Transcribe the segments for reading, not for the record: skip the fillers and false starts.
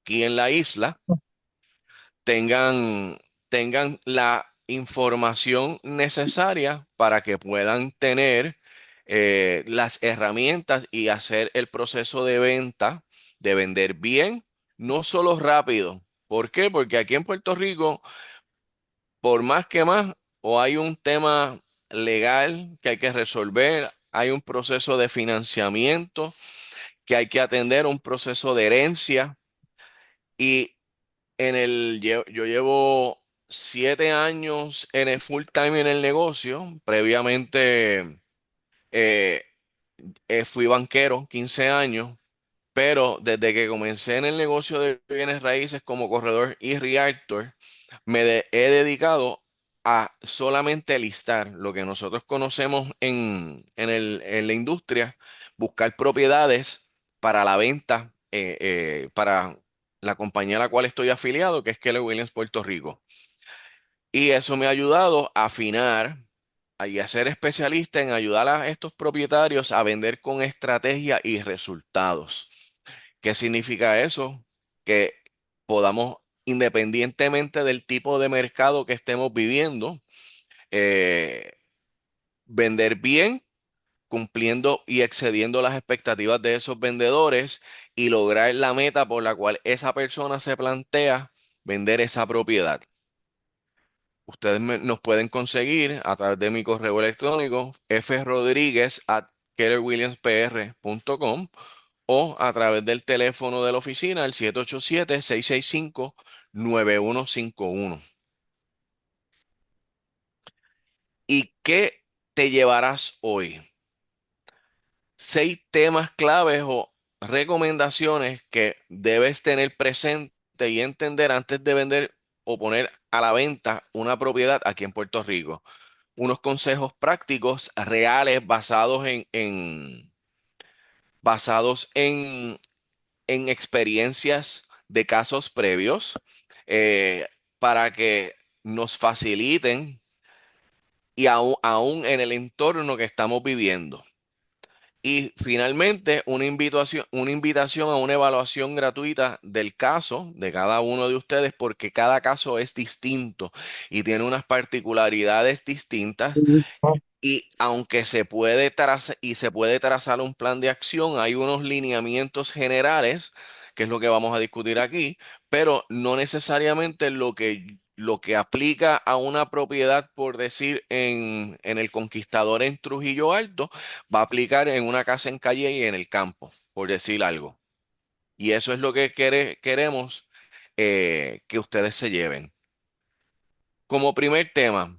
aquí en la isla tengan, tengan la información necesaria para que puedan tener las herramientas y hacer el proceso de venta, de vender bien, no solo rápido. ¿Por qué? Porque aquí en Puerto Rico, por más que más, o hay un tema legal que hay que resolver, hay un proceso de financiamiento que hay que atender, un proceso de herencia. Y yo llevo 7 años en el full time en el negocio. Previamente eh, fui banquero, 15 años, pero desde que comencé en el negocio de bienes raíces como corredor y realtor, he dedicado a solamente listar lo que nosotros conocemos en la industria, buscar propiedades para la venta, para la compañía a la cual estoy afiliado, que es Keller Williams Puerto Rico. Y eso me ha ayudado a afinar y a ser especialista en ayudar a estos propietarios a vender con estrategia y resultados. ¿Qué significa eso? Que podamos, independientemente del tipo de mercado que estemos viviendo, eh, vender bien, cumpliendo y excediendo las expectativas de esos vendedores y lograr la meta por la cual esa persona se plantea vender esa propiedad. Nos pueden conseguir a través de mi correo electrónico frodriguez@kellerwilliamspr.com o a través del teléfono de la oficina, el 787-665-9151. ¿Y qué te llevarás hoy? 6 temas claves o recomendaciones que debes tener presente y entender antes de vender o poner a la venta una propiedad aquí en Puerto Rico. Unos consejos prácticos reales basados en experiencias de casos previos, eh, para que nos faciliten y aún en el entorno que estamos viviendo. Y finalmente, una invitación a una evaluación gratuita del caso de cada uno de ustedes, porque cada caso es distinto y tiene unas particularidades distintas. Y aunque se puede trazar un plan de acción, hay unos lineamientos generales, que es lo que vamos a discutir aquí, pero no necesariamente lo que aplica a una propiedad, por decir, en el Conquistador en Trujillo Alto, va a aplicar en una casa en Calle y en el campo, por decir algo. Y eso es lo que queremos que ustedes se lleven. Como primer tema,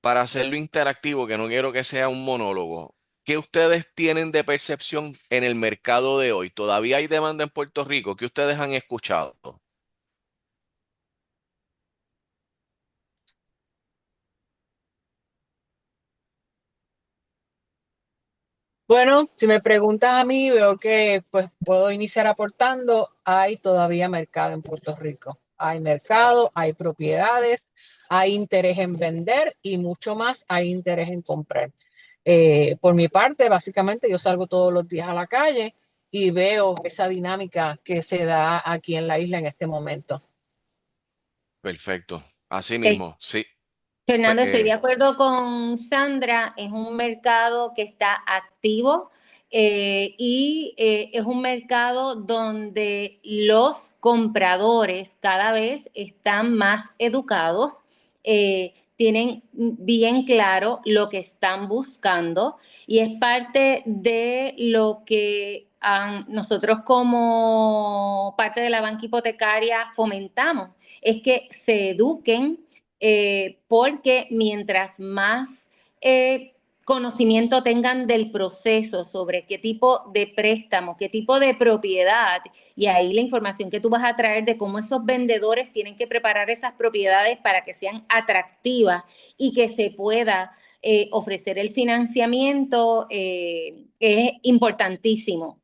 para hacerlo interactivo, que no quiero que sea un monólogo, ¿qué ustedes tienen de percepción en el mercado de hoy? ¿Todavía hay demanda en Puerto Rico? ¿Qué ustedes han escuchado? Bueno, si me preguntas a mí, veo que pues puedo iniciar aportando. Hay todavía mercado en Puerto Rico. Hay mercado, hay propiedades, hay interés en vender y mucho más hay interés en comprar. Por mi parte, básicamente yo salgo todos los días a la calle y veo esa dinámica que se da aquí en la isla en este momento. Perfecto. Así Eh, mismo, sí. Pe- Fernando, estoy de eh, acuerdo con Sandra, es un mercado que está activo y es un mercado donde los compradores cada vez están más educados, tienen bien claro lo que están buscando y es parte de lo que nosotros como parte de la banca hipotecaria fomentamos, es que se eduquen porque mientras más eh, conocimiento tengan del proceso sobre qué tipo de préstamo, qué tipo de propiedad, y ahí la información que tú vas a traer de cómo esos vendedores tienen que preparar esas propiedades para que sean atractivas y que se pueda ofrecer el financiamiento, es importantísimo.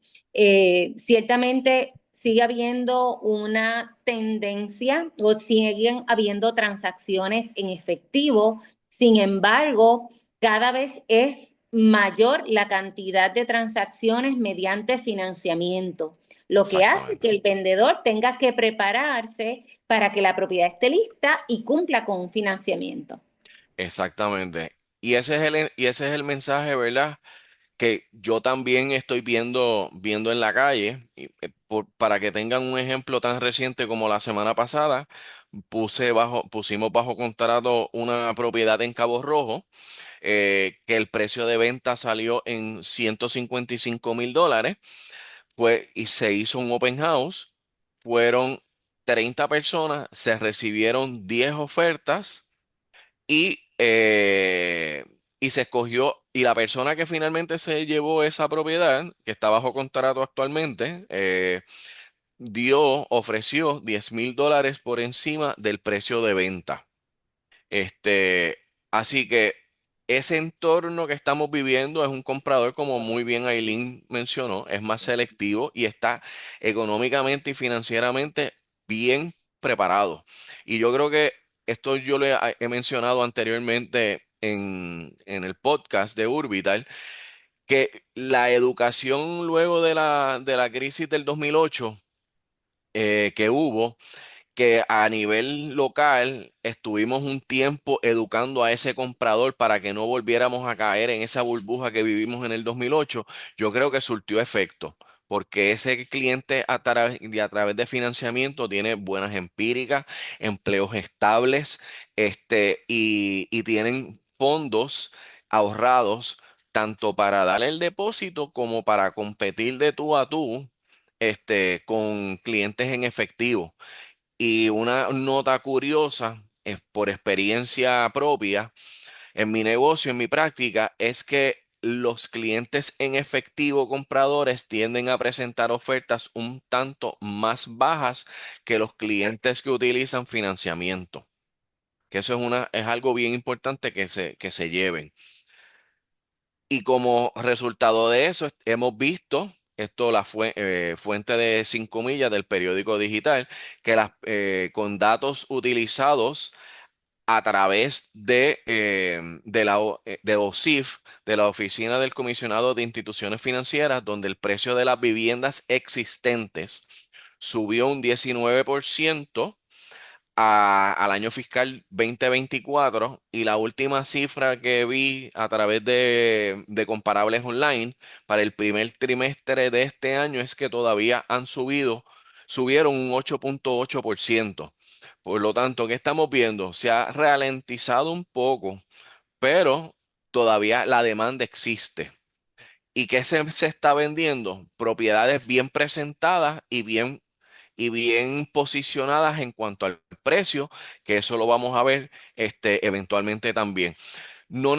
Ciertamente sigue habiendo una tendencia o siguen habiendo transacciones en efectivo. Sin embargo, cada vez es mayor la cantidad de transacciones mediante financiamiento, lo que hace Exactamente. que el vendedor tenga que prepararse para que la propiedad esté lista y cumpla con un financiamiento. Exactamente. Y ese es el mensaje, ¿verdad? Que yo también estoy viendo en la calle. Para que tengan un ejemplo tan reciente como la semana pasada, pusimos bajo contrato una propiedad en Cabo Rojo, que el precio de venta salió en $155,000, pues, y se hizo un open house. Fueron 30 personas, se recibieron 10 ofertas y, y se escogió, y la persona que finalmente se llevó esa propiedad, que está bajo contrato actualmente, ofreció $10,000 por encima del precio de venta. Este, Así que ese entorno que estamos viviendo es un comprador, como muy bien Aileen mencionó, es más selectivo y está económicamente y financieramente bien preparado. Y yo creo que esto yo he mencionado anteriormente en el podcast de Urbital, que la educación luego de la crisis del 2008, que hubo, que a nivel local estuvimos un tiempo educando a ese comprador para que no volviéramos a caer en esa burbuja que vivimos en el 2008. Yo creo que surtió efecto, porque ese cliente a través de financiamiento tiene buenas empíricas, empleos estables, y tienen fondos ahorrados tanto para dar el depósito como para competir de tú a tú, con clientes en efectivo. Y una nota curiosa, por experiencia propia, en mi negocio, en mi práctica, es que los clientes en efectivo compradores tienden a presentar ofertas un tanto más bajas que los clientes que utilizan financiamiento. Que eso es algo bien importante que se lleven. Y como resultado de eso, hemos visto, esto fuente de 5 millas del periódico digital, que con datos utilizados a través de OSIF, de la Oficina del Comisionado de Instituciones Financieras, donde el precio de las viviendas existentes subió un 19% al año fiscal 2024, y la última cifra que vi a través de comparables online para el primer trimestre de este año es que todavía subieron un 8,8%. Por lo tanto, ¿qué estamos viendo? Se ha ralentizado un poco, pero todavía la demanda existe. ¿Y qué se está vendiendo? Propiedades bien presentadas y bien posicionadas en cuanto al precio, que eso lo vamos a ver, eventualmente también. No,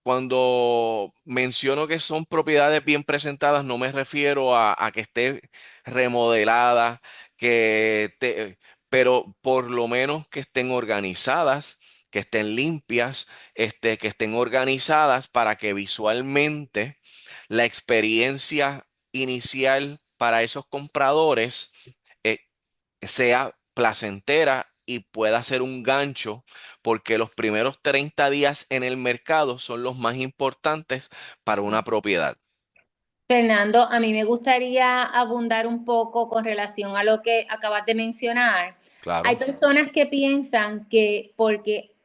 cuando menciono que son propiedades bien presentadas, no me refiero a que esté remodelada, pero por lo menos que estén organizadas, que estén limpias, que estén organizadas para que visualmente la experiencia inicial para esos compradores, eh, sea placentera y pueda ser un gancho, porque los primeros 30 días en el mercado son los más importantes para una propiedad. Fernando, a mí me gustaría abundar un poco con relación a lo que acabas de mencionar. Hay Claro, personas que piensan que porque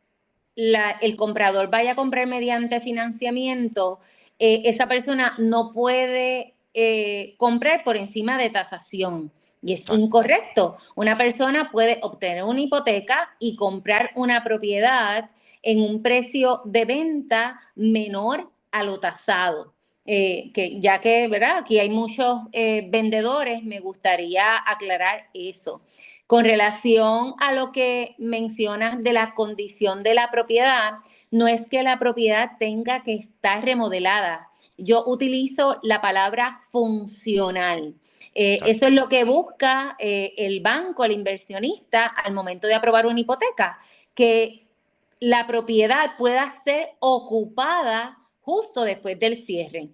el comprador vaya a comprar mediante financiamiento, esa persona no puede comprar por encima de tasación. Y es exacto, incorrecto. Una persona puede obtener una hipoteca y comprar una propiedad en un precio de venta menor a lo tasado. Ya que, ¿verdad? Aquí hay muchos vendedores, me gustaría aclarar eso. Con relación a lo que mencionas de la condición de la propiedad, no es que la propiedad tenga que estar remodelada. Yo utilizo la palabra funcional. Eso exacto. es lo que busca el banco, el inversionista, al momento de aprobar una hipoteca, que la propiedad pueda ser ocupada justo después del cierre.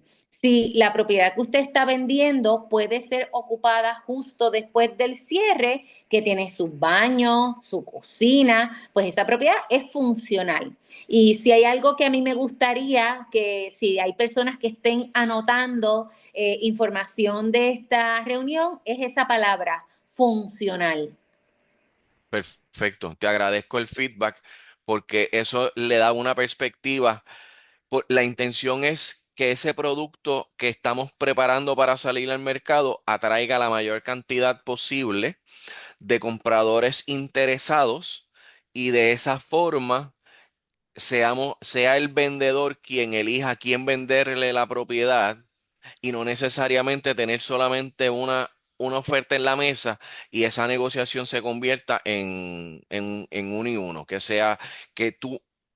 si la propiedad que usted está vendiendo puede ser ocupada justo después del cierre, que tiene sus baños, su cocina, pues esa propiedad es funcional. Y si hay algo que a mí me gustaría, que si hay personas que estén anotando información de esta reunión, es esa palabra, funcional. Perfecto, te agradezco el feedback porque eso le da una perspectiva. La intención es que ese producto que estamos preparando para salir al mercado atraiga la mayor cantidad posible de compradores interesados y de esa forma sea el vendedor quien elija a quién venderle la propiedad y no necesariamente tener solamente una oferta en la mesa y esa negociación se convierta en uno y uno, que sea que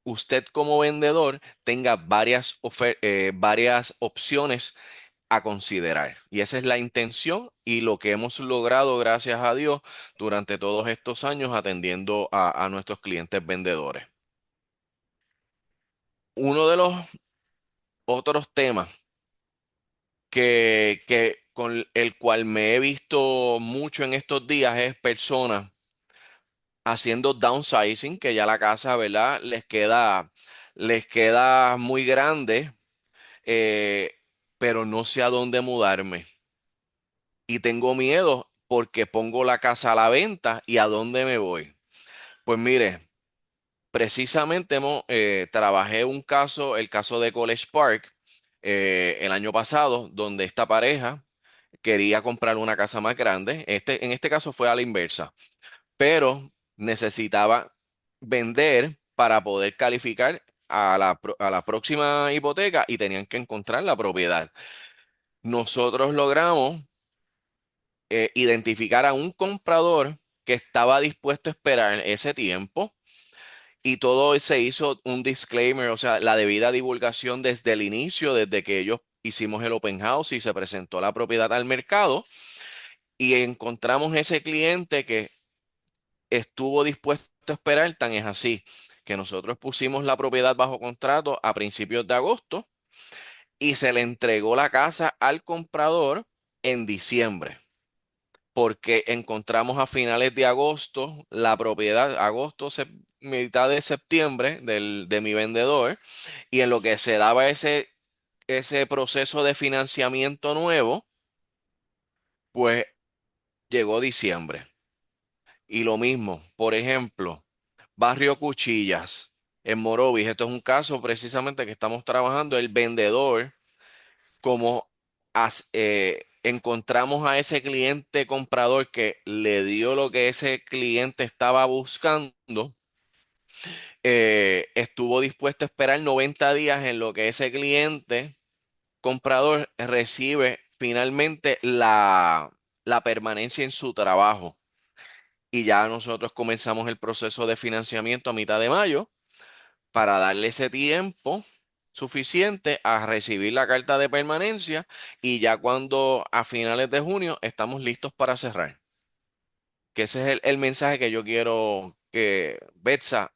usted como vendedor tenga varias opciones a considerar. Y esa es la intención y lo que hemos logrado, gracias a Dios, durante todos estos años atendiendo a nuestros clientes vendedores. Uno de los otros temas que con el cual me he visto mucho en estos días es personas haciendo downsizing, que ya la casa, ¿verdad? Les queda muy grande, eh, pero no sé a dónde mudarme. Y tengo miedo porque pongo la casa a la venta y a dónde me voy. Pues mire, precisamente trabajé el caso de College Park, el año pasado, donde esta pareja quería comprar una casa más grande. En este caso fue a la inversa, pero necesitaba vender para poder calificar a la próxima hipoteca y tenían que encontrar la propiedad. Nosotros logramos identificar a un comprador que estaba dispuesto a esperar ese tiempo y todo se hizo un disclaimer, o sea, la debida divulgación desde el inicio, desde que ellos hicimos el open house y se presentó la propiedad al mercado y encontramos ese cliente que estuvo dispuesto a esperar, tan es así que nosotros pusimos la propiedad bajo contrato a principios de agosto y se le entregó la casa al comprador en diciembre, porque encontramos a finales de agosto la propiedad, mitad de septiembre de mi vendedor, y en lo que se daba ese proceso de financiamiento nuevo, pues llegó diciembre. Y lo mismo, por ejemplo, Barrio Cuchillas, en Morovis. Esto es un caso precisamente que estamos trabajando. El vendedor, como encontramos a ese cliente comprador que le dio lo que ese cliente estaba buscando, estuvo dispuesto a esperar 90 días en lo que ese cliente comprador recibe finalmente la permanencia en su trabajo. Y ya nosotros comenzamos el proceso de financiamiento a mitad de mayo para darle ese tiempo suficiente a recibir la carta de permanencia y ya cuando a finales de junio estamos listos para cerrar. Que ese es el mensaje que yo quiero que Betsa.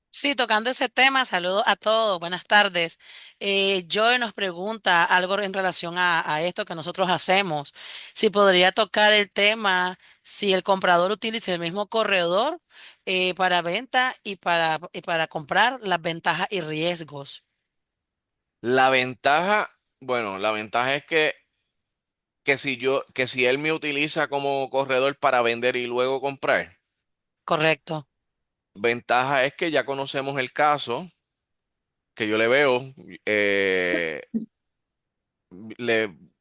Sí, tocando ese tema, saludo a todos, buenas tardes. Joy nos pregunta algo en relación a esto que nosotros hacemos. Si podría tocar el tema, si el comprador utiliza el mismo corredor para venta y para comprar, las ventajas y riesgos. La ventaja, bueno, la ventaja es que si él me utiliza como corredor para vender y luego comprar, Correcto. ventaja es que ya conocemos el caso, que yo le veo, eh,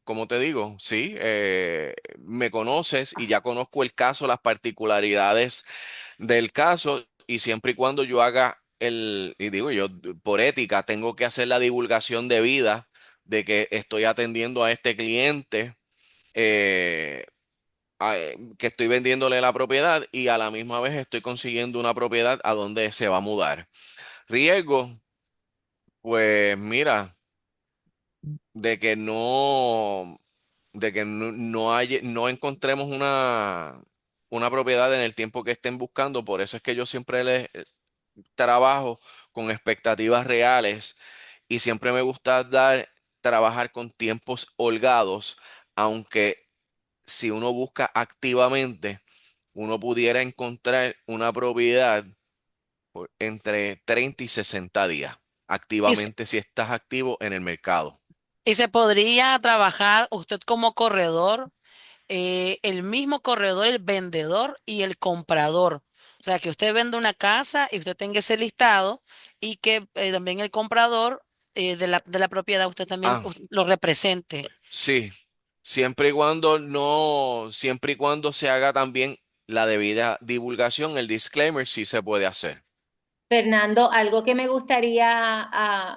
como te digo, sí, me conoces y ya conozco el caso, las particularidades del caso y siempre y cuando yo haga y digo yo, por ética, tengo que hacer la divulgación de vida de que estoy atendiendo a este cliente, eh, que estoy vendiéndole la propiedad y a la misma vez estoy consiguiendo una propiedad a donde se va a mudar. Riesgo, pues mira, de que no, no encontremos una propiedad en el tiempo que estén buscando. Por eso es que yo siempre les trabajo con expectativas reales y siempre me gusta dar trabajar con tiempos holgados, aunque si uno busca activamente, uno pudiera encontrar una propiedad entre 30 y 60 días, Y, activamente si estás activo en el mercado. y se podría trabajar usted como corredor, el mismo corredor, el vendedor y el comprador. O sea, que usted vende una casa y usted tenga ese listado y que también el comprador de la propiedad usted también Ah, lo represente. sí, siempre y cuando se haga también la debida divulgación, el disclaimer sí se puede hacer. Fernando, algo que me gustaría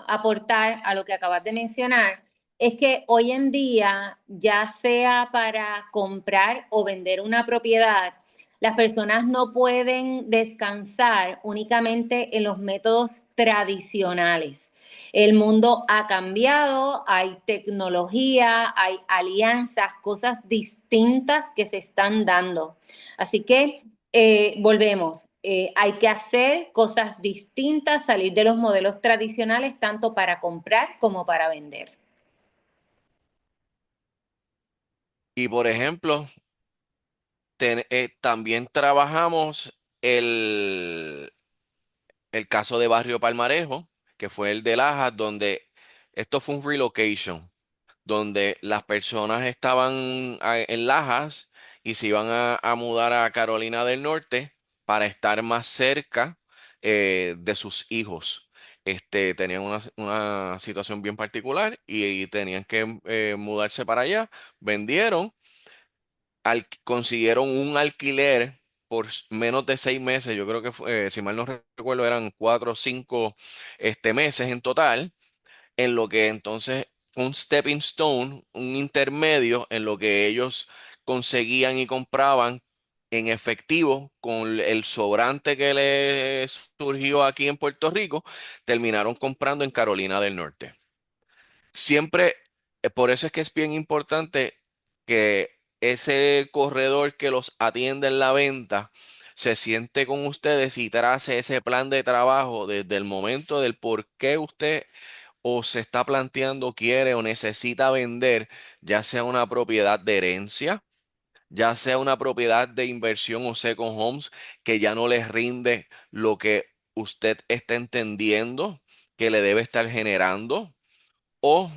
aportar a lo que acabas de mencionar es que hoy en día, ya sea para comprar o vender una propiedad, las personas no pueden descansar únicamente en los métodos tradicionales. El mundo ha cambiado, hay tecnología, hay alianzas, cosas distintas que se están dando. Así que volvemos. Hay que hacer cosas distintas, salir de los modelos tradicionales, tanto para comprar como para vender. Y por ejemplo, también trabajamos el caso de Barrio Palmarejo, que fue el de Lajas, donde esto fue un relocation, donde las personas estaban en Lajas y se iban a mudar a Carolina del Norte para estar más cerca de sus hijos. Tenían una situación bien particular y tenían que mudarse para allá. Vendieron, consiguieron un alquiler por menos de 6 meses. Yo creo que si mal no recuerdo, eran 4 o 5 meses en total, en lo que entonces un stepping stone, un intermedio en lo que ellos conseguían y compraban en efectivo con el sobrante que les surgió aquí en Puerto Rico, terminaron comprando en Carolina del Norte. Siempre, por eso es que es bien importante que ese corredor que los atiende en la venta se siente con ustedes y trace ese plan de trabajo desde el momento del por qué usted o se está planteando, quiere o necesita vender, ya sea una propiedad de herencia, ya sea una propiedad de inversión o second homes que ya no les rinde lo que usted está entendiendo que le debe estar generando, o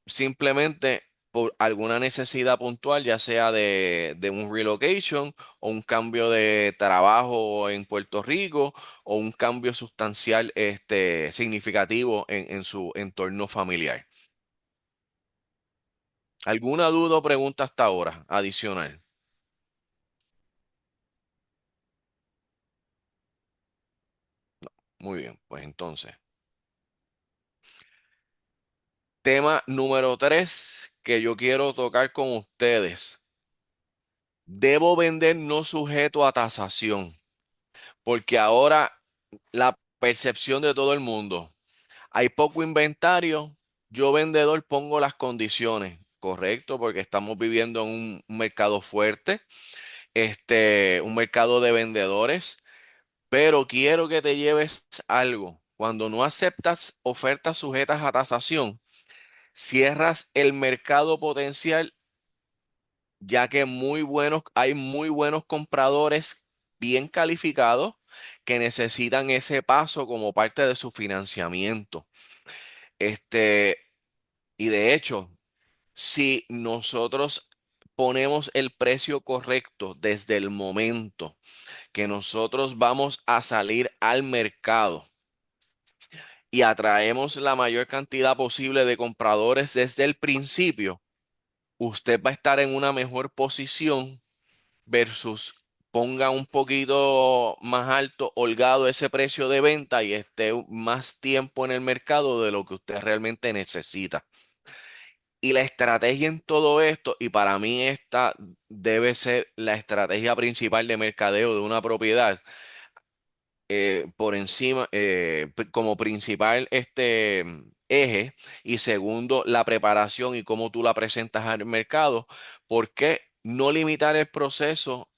simplemente por alguna necesidad puntual, ya sea de un relocation o un cambio de trabajo en Puerto Rico o un cambio sustancial significativo en su entorno familiar. ¿Alguna duda o pregunta hasta ahora adicional? Muy bien, pues entonces, tema número 3 que yo quiero tocar con ustedes. Debo vender no sujeto a tasación, porque ahora la percepción de todo el mundo, hay poco inventario, yo vendedor pongo las condiciones, correcto, porque estamos viviendo en un mercado fuerte, un mercado de vendedores, pero quiero que te lleves algo. Cuando no aceptas ofertas sujetas a tasación, cierras el mercado potencial, ya que hay muy buenos compradores bien calificados que necesitan ese paso como parte de su financiamiento. Este, y de hecho, si nosotros ponemos el precio correcto desde el momento que nosotros vamos a salir al mercado y atraemos la mayor cantidad posible de compradores desde el principio, usted va a estar en una mejor posición versus ponga un poquito más alto, holgado ese precio de venta y esté más tiempo en el mercado de lo que usted realmente necesita. Y la estrategia en todo esto, y para mí esta debe ser la estrategia principal de mercadeo de una propiedad, por encima, como principal eje, y segundo, la preparación y cómo tú la presentas al mercado. ¿Por qué no limitar el proceso?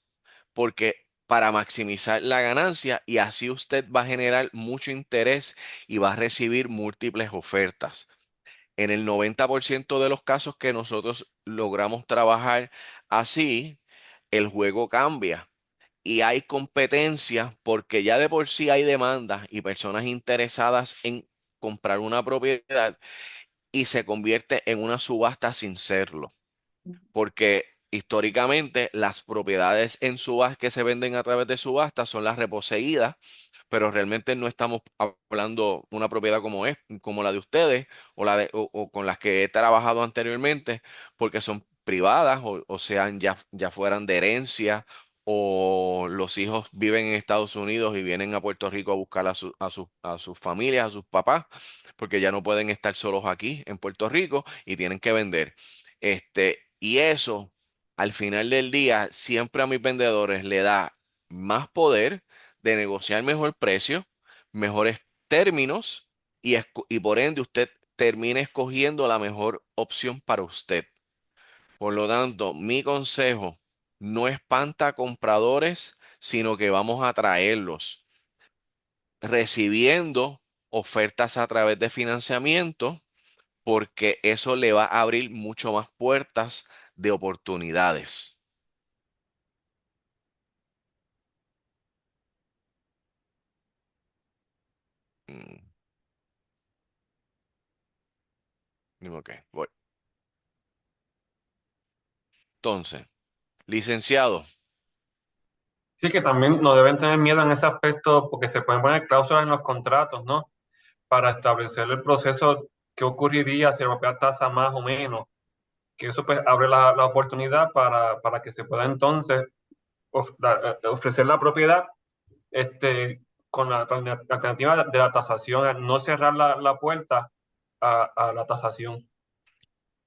Porque para maximizar la ganancia y así usted va a generar mucho interés y va a recibir múltiples ofertas. En el 90% de los casos que nosotros logramos trabajar así, el juego cambia y hay competencia porque ya de por sí hay demandas y personas interesadas en comprar una propiedad y se convierte en una subasta sin serlo, porque históricamente las propiedades en subasta que se venden a través de subasta son las reposeídas, pero realmente no estamos hablando de una propiedad como es, como la de ustedes o con las que he trabajado anteriormente, porque son privadas o sean ya fueran de herencia o los hijos viven en Estados Unidos y vienen a Puerto Rico a buscar a sus familias, a sus papás, porque ya no pueden estar solos aquí en Puerto Rico y tienen que vender. Y eso, al final del día, siempre a mis vendedores le da más poder de negociar mejor precio, mejores términos y por ende usted termina escogiendo la mejor opción para usted. Por lo tanto, mi consejo no espanta compradores, sino que vamos a traerlos recibiendo ofertas a través de financiamiento porque eso le va a abrir mucho más puertas de oportunidades. Mm, ok, voy. Entonces, licenciado, Sí, que también no deben tener miedo en ese aspecto porque se pueden poner cláusulas en los contratos, ¿no? Para establecer el proceso que ocurriría si la propiedad tasa más o menos, que eso pues abre la oportunidad para que se pueda entonces ofrecer la propiedad con la alternativa de la tasación, no cerrar la puerta a la tasación.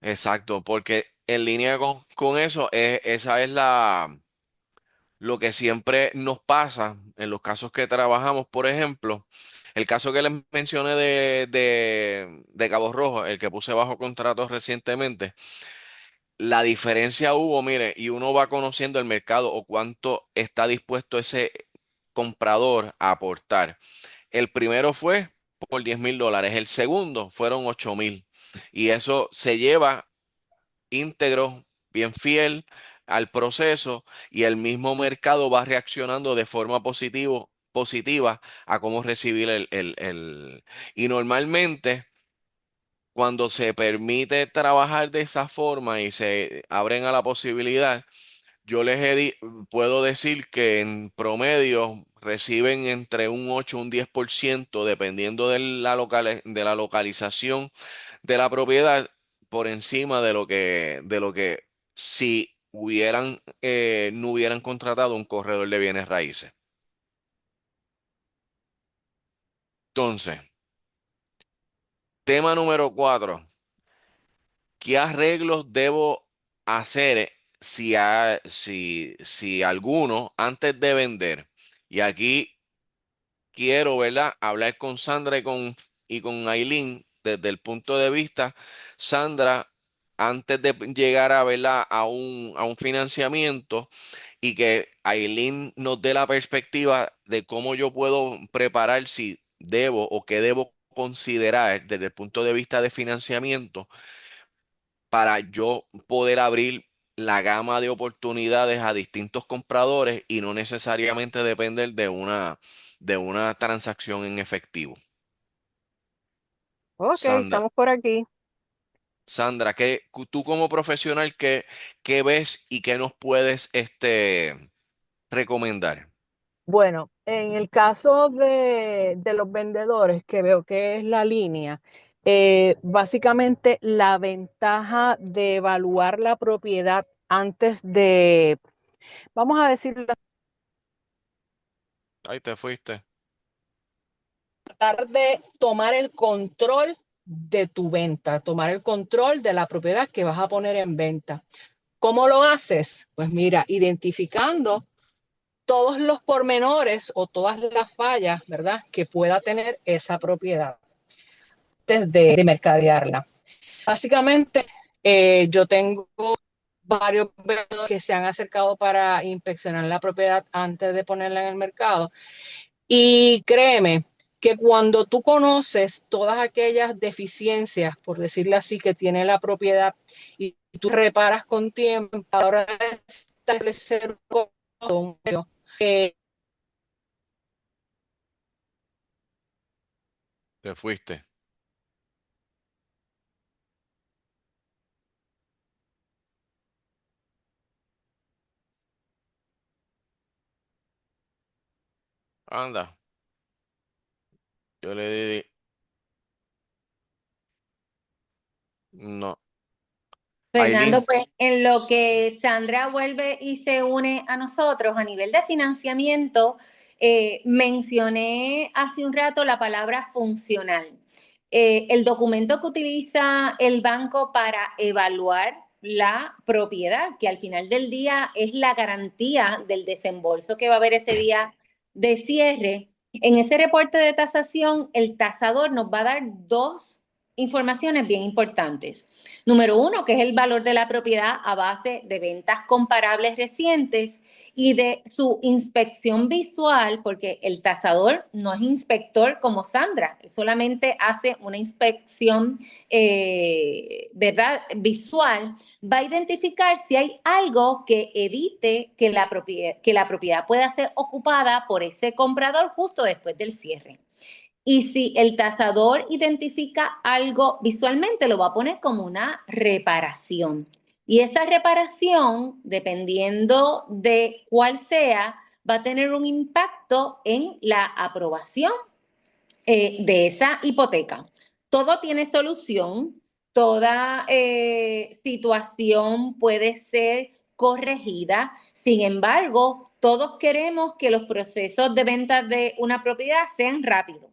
exacto, porque en línea con eso, esa es lo que siempre nos pasa en los casos que trabajamos. Por ejemplo, el caso que les mencioné de Cabo Rojo, el que puse bajo contrato recientemente. La diferencia hubo, mire, y uno va conociendo el mercado o cuánto está dispuesto ese comprador a aportar. El primero fue por $10,000, el segundo fueron 8,000. Y eso se lleva íntegro, bien fiel al proceso y el mismo mercado va reaccionando de forma positiva a cómo recibir Y normalmente cuando se permite trabajar de esa forma y se abren a la posibilidad, yo puedo decir que en promedio reciben entre un 8 y un 10%, dependiendo de la localización de la propiedad, por encima de lo que si no hubieran contratado un corredor de bienes raíces. Entonces, tema número 4. ¿Qué arreglos debo hacer si alguno antes de vender? Y aquí quiero, ¿verdad? Hablar con Sandra y con Aileen desde el punto de vista, Sandra, antes de llegar ¿verdad? a un financiamiento y que Aileen nos dé la perspectiva de cómo yo puedo preparar si debo o qué debo considerar desde el punto de vista de financiamiento para yo poder abrir la gama de oportunidades a distintos compradores y no necesariamente depender de una transacción en efectivo. Ok, Sandra, estamos por aquí. Sandra, tú como profesional, qué ves y qué nos puedes recomendar? Bueno, en el caso de los vendedores, que veo que es la línea, básicamente la ventaja de evaluar la propiedad antes de, vamos a decir, Ahí te fuiste. tratar de tomar el control de tu venta, tomar el control de la propiedad que vas a poner en venta. ¿Cómo lo haces? Pues mira, identificando todos los pormenores o todas las fallas, ¿verdad? Que pueda tener esa propiedad antes de mercadearla. Básicamente, yo tengo varios vendedores que se han acercado para inspeccionar la propiedad antes de ponerla en el mercado. Y créeme, que cuando tú conoces todas aquellas deficiencias, por decirlo así, que tiene la propiedad y tú reparas con tiempo, a la hora de establecer un medio, Te fuiste. Anda, yo le di, no. Fernando, Aileen, pues en lo que Sandra vuelve y se une a nosotros a nivel de financiamiento, mencioné hace un rato la palabra funcional. El documento que utiliza el banco para evaluar la propiedad, que al final del día es la garantía del desembolso que va a haber ese día de cierre. En ese reporte de tasación, el tasador nos va a dar dos informaciones bien importantes. Número uno, que es el valor de la propiedad a base de ventas comparables recientes y de su inspección visual, porque el tasador no es inspector como Sandra, él solamente hace una inspección, ¿verdad? Visual, va a identificar si hay algo que evite que la propiedad pueda ser ocupada por ese comprador justo después del cierre. Y si el tasador identifica algo visualmente, lo va a poner como una reparación. Y esa reparación, dependiendo de cuál sea, va a tener un impacto en la aprobación de esa hipoteca. Todo tiene solución, toda situación puede ser corregida. Sin embargo, todos queremos que los procesos de venta de una propiedad sean rápidos.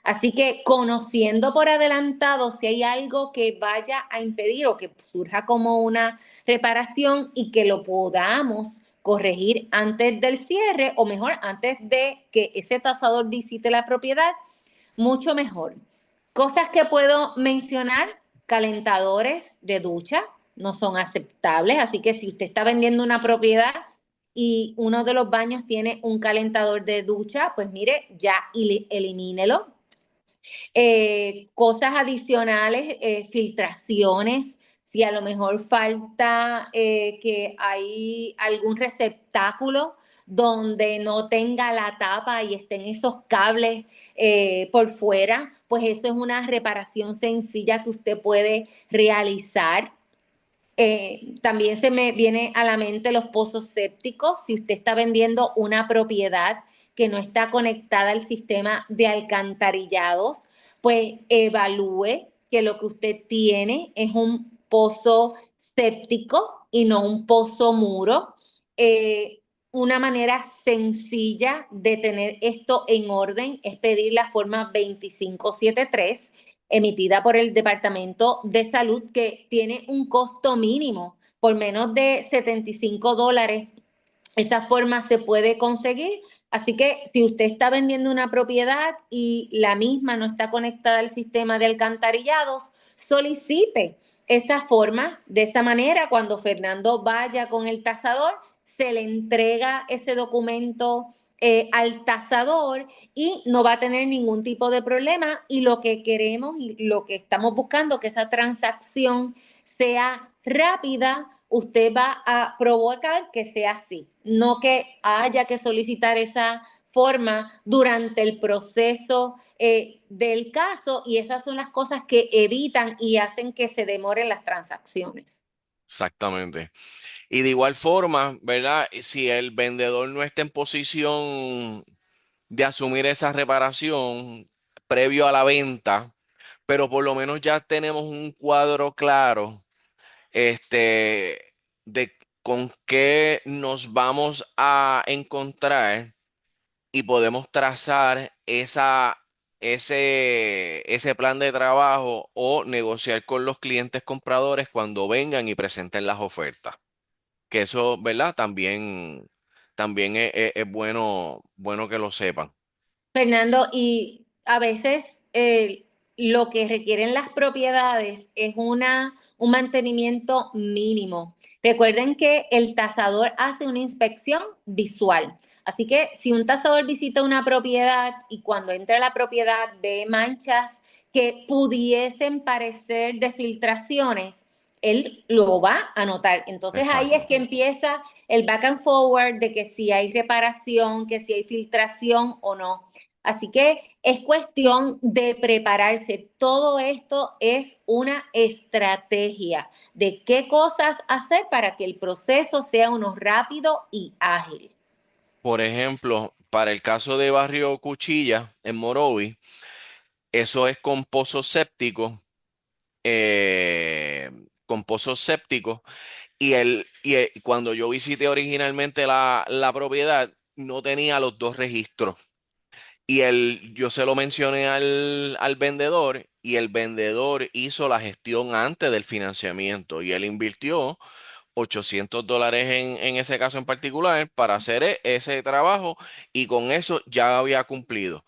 Así que conociendo por adelantado si hay algo que vaya a impedir o que surja como una reparación y que lo podamos corregir antes del cierre o mejor antes de que ese tasador visite la propiedad, mucho mejor. Cosas que puedo mencionar, calentadores de ducha no son aceptables, así que si usted está vendiendo una propiedad y uno de los baños tiene un calentador de ducha, pues mire, ya elimínelo. Cosas adicionales, filtraciones, si a lo mejor falta que hay algún receptáculo donde no tenga la tapa y estén esos cables por fuera, pues eso es una reparación sencilla que usted puede realizar. También se me viene a la mente los pozos sépticos. Si usted está vendiendo una propiedad que no está conectada al sistema de alcantarillados, pues evalúe que lo que usted tiene es un pozo séptico y no un pozo muro. Una manera sencilla de tener esto en orden es pedir la forma 2573 emitida por el Departamento de Salud, que tiene un costo mínimo por menos de $75. Esa forma se puede conseguir. Así que si usted está vendiendo una propiedad y la misma no está conectada al sistema de alcantarillados, solicite esa forma. De esa manera, cuando Fernando vaya con el tasador, se le entrega ese documento al tasador y no va a tener ningún tipo de problema. Y lo que queremos y lo que estamos buscando, que esa transacción sea rápida, usted va a provocar que sea así, no que haya que solicitar esa forma durante el proceso del caso, y esas son las cosas que evitan y hacen que se demoren las transacciones. exactamente. Y de igual forma, ¿verdad? Si el vendedor no está en posición de asumir esa reparación previo a la venta, pero por lo menos ya tenemos un cuadro claro, de con qué nos vamos a encontrar y podemos trazar ese plan de trabajo o negociar con los clientes compradores cuando vengan y presenten las ofertas. Que eso, ¿verdad? También es bueno que lo sepan. Fernando, y a veces lo que requieren las propiedades es una un mantenimiento mínimo. Recuerden que el tasador hace una inspección visual. Así que si un tasador visita una propiedad y cuando entra a la propiedad ve manchas que pudiesen parecer de filtraciones, él lo va a notar. Entonces ahí es Exacto. que empieza el back and forward de que si hay reparación, que si hay filtración o no. Así que es cuestión de prepararse. Todo esto es una estrategia de qué cosas hacer para que el proceso sea uno rápido y ágil. Por ejemplo, para el caso de Barrio Cuchilla, en Morovi, eso es eh, con pozos sépticos, cuando yo visité originalmente la propiedad, no tenía los dos registros. Yo se lo mencioné al vendedor y el vendedor hizo la gestión antes del financiamiento y él invirtió $800 en ese caso en particular para hacer ese trabajo y con eso ya había cumplido.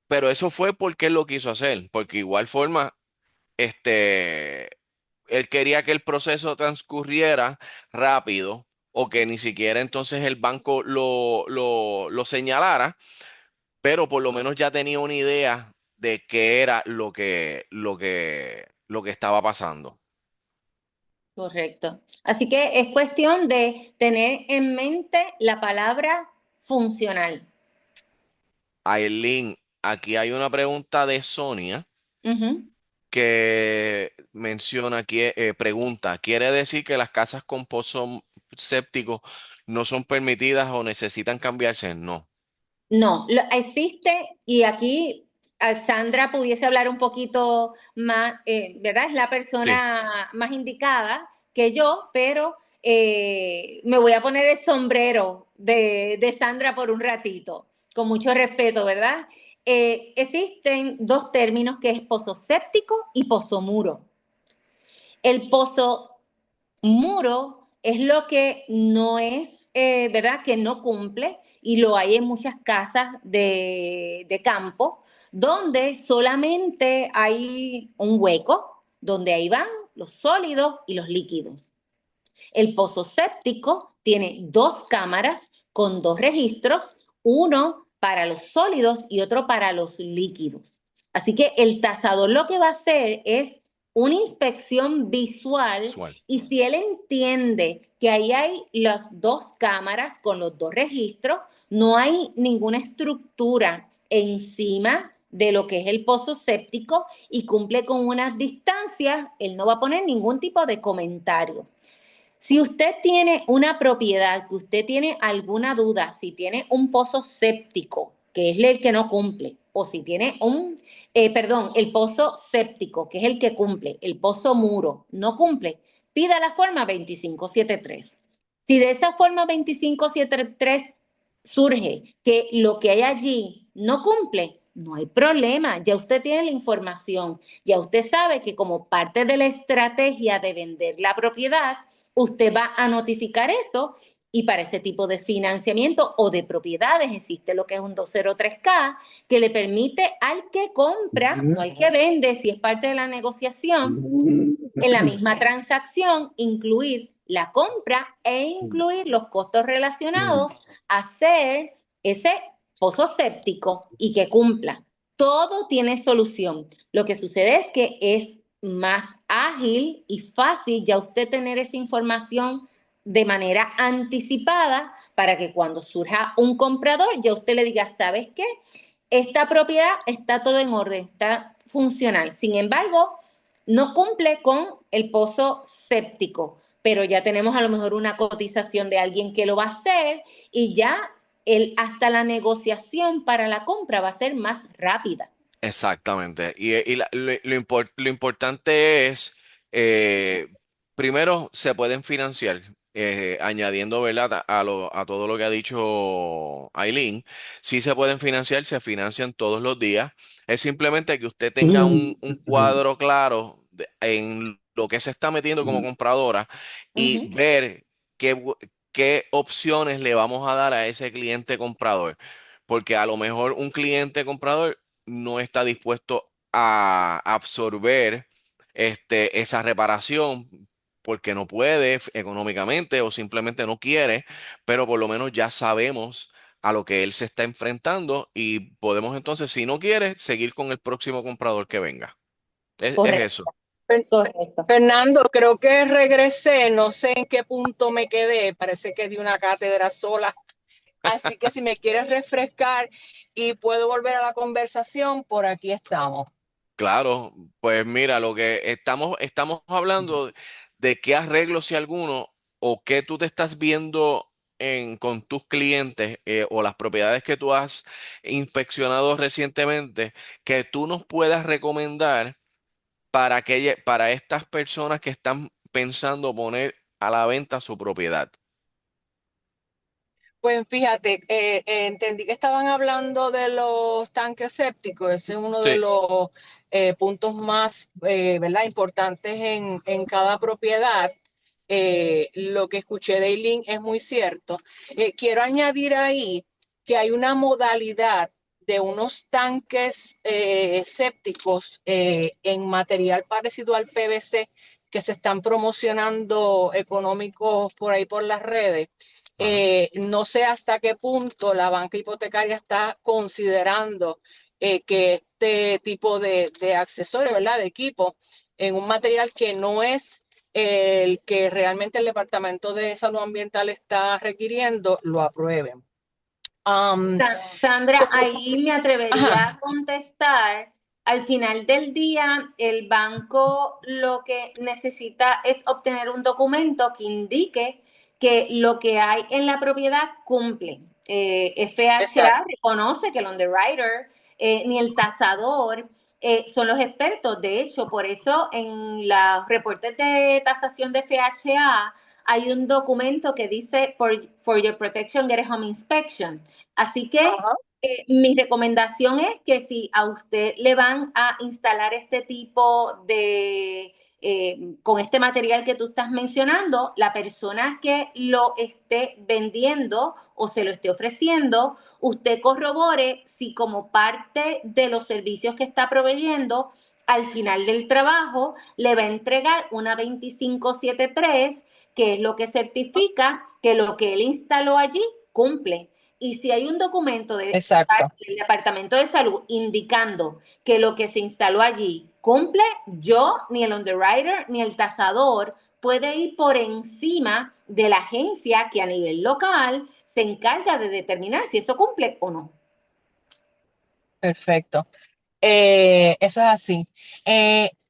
Pero eso fue porque él lo quiso hacer, porque igual forma, este, él quería que el proceso transcurriera rápido o que ni siquiera entonces el banco lo señalara, pero por lo menos ya tenía una idea de qué era lo que estaba pasando. Correcto. Así que es cuestión de tener en mente la palabra funcional. Aileen, aquí hay una pregunta de Sonia Ujú. que menciona aquí, pregunta, ¿quiere decir que las casas con pozo séptico no son permitidas o necesitan cambiarse? No. No, existe y aquí Sandra pudiese hablar un poquito más, ¿verdad? Es la Sí. persona más indicada que yo, pero me voy a poner el sombrero de Sandra por un ratito, con mucho respeto, ¿verdad? Existen dos términos que es pozo séptico y pozo muro. El pozo muro es lo que no es, ¿verdad? Que no cumple y lo hay en muchas casas de campo, donde solamente hay un hueco, donde ahí van los sólidos y los líquidos. El pozo séptico tiene dos cámaras con dos registros, uno para los sólidos y otro para los líquidos. Así que el tasador lo que va a hacer es una inspección visual Visual. y si él entiende que ahí hay las dos cámaras con los dos registros, no hay ninguna estructura encima de lo que es el pozo séptico y cumple con unas distancias, él no va a poner ningún tipo de comentario. Si usted tiene una propiedad, que usted tiene alguna duda, si tiene un pozo séptico, que es el que no cumple, o si tiene el pozo séptico, que es el que cumple, el pozo muro, no cumple, pida la forma 2573. Si de esa forma 2573 surge que lo que hay allí no cumple, no hay problema, ya usted tiene la información, ya usted sabe que como parte de la estrategia de vender la propiedad, usted va a notificar eso y para ese tipo de financiamiento o de propiedades existe lo que es un 203K que le permite al que compra, no al que vende, si es parte de la negociación, en la misma transacción incluir la compra e incluir los costos relacionados a hacer ese pozo séptico y que cumpla. Todo tiene solución. Lo que sucede es que es más ágil y fácil ya usted tener esa información de manera anticipada para que cuando surja un comprador ya usted le diga, ¿sabes qué? Esta propiedad está todo en orden, está funcional. Sin embargo, no cumple con el pozo séptico, pero ya tenemos a lo mejor una cotización de alguien que lo va a hacer y ya hasta la negociación para la compra va a ser más rápida. Exactamente. Lo importante es, eh, primero, se pueden financiar, añadiendo, ¿verdad? A todo lo que ha dicho Aileen. Sí se pueden financiar, se financian todos los días. Es simplemente que usted tenga un cuadro claro en lo que se está metiendo como compradora Uh y -huh. ver qué opciones le vamos a dar a ese cliente comprador. Porque a lo mejor un cliente comprador no está dispuesto a absorber esa reparación porque no puede económicamente o simplemente no quiere, pero por lo menos ya sabemos a lo que él se está enfrentando y podemos entonces, si no quiere, seguir con el próximo comprador que venga. Es eso. Correcto, Fer- correcto. Fernando, creo que regresé, no sé en qué punto me quedé, parece que di una cátedra sola, así que si me quieres refrescar y puedo volver a la conversación, por aquí estamos. Claro, pues mira, lo que estamos hablando de qué arreglos, si alguno, o qué tú te estás viendo con tus clientes o las propiedades que tú has inspeccionado recientemente, que tú nos puedas recomendar para estas personas que están pensando poner a la venta su propiedad. Pues fíjate, entendí que estaban hablando de los tanques sépticos. Ese es uno de Sí. los puntos más, ¿verdad? Importantes en cada propiedad. Lo que escuché de Eileen es muy cierto. Quiero añadir ahí que hay una modalidad de unos tanques sépticos en material parecido al PVC que se están promocionando económicos por ahí por las redes. Ajá. No sé hasta qué punto la banca hipotecaria está considerando que este tipo de accesorio, ¿verdad? De equipo, en un material que no es el que realmente el Departamento de Salud Ambiental está requiriendo, lo aprueben. Um, Sandra, como, ahí me atrevería ajá, a contestar. Al final del día, el banco lo que necesita es obtener un documento que indique que lo que hay en la propiedad cumple. FHA exacto. reconoce que el underwriter ni el tasador son los expertos. De hecho, por eso en los reportes de tasación de FHA hay un documento que dice for your protection, get a home inspection. Así que Ajá. mi recomendación es que si a usted le van a instalar este tipo de, con este material que tú estás mencionando, la persona que lo esté vendiendo o se lo esté ofreciendo, usted corrobore si como parte de los servicios que está proveyendo, al final del trabajo le va a entregar una 2573, que es lo que certifica que lo que él instaló allí cumple. Y si hay un documento de Exacto. parte del Departamento de Salud indicando que lo que se instaló allí cumple, yo, ni el underwriter, ni el tasador puede ir por encima de la agencia que a nivel local se encarga de determinar si eso cumple o no. Perfecto. Eso es así.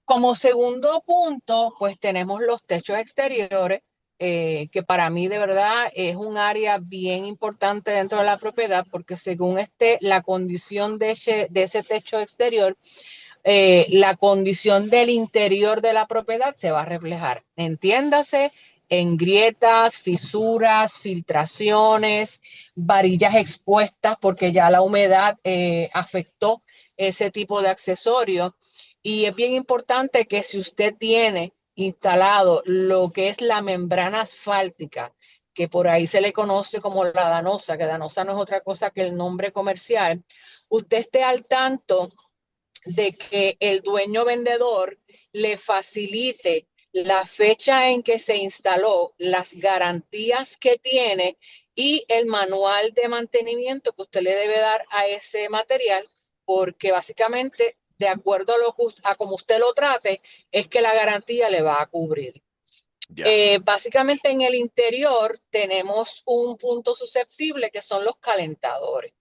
Como segundo punto, pues tenemos los techos exteriores, que para mí de verdad es un área bien importante dentro de la propiedad, porque según la condición de ese techo exterior, la condición del interior de la propiedad se va a reflejar. Entiéndase en grietas, fisuras, filtraciones, varillas expuestas, porque ya la humedad afectó ese tipo de accesorio. Y es bien importante que si usted tiene instalado lo que es la membrana asfáltica, que por ahí se le conoce como la danosa, que danosa no es otra cosa que el nombre comercial, usted esté al tanto de que el dueño vendedor le facilite la fecha en que se instaló, las garantías que tiene y el manual de mantenimiento que usted le debe dar a ese material, porque básicamente, de acuerdo a como usted lo trate, es que la garantía le va a cubrir. Ya. Básicamente en el interior tenemos un punto susceptible que son los calentadores.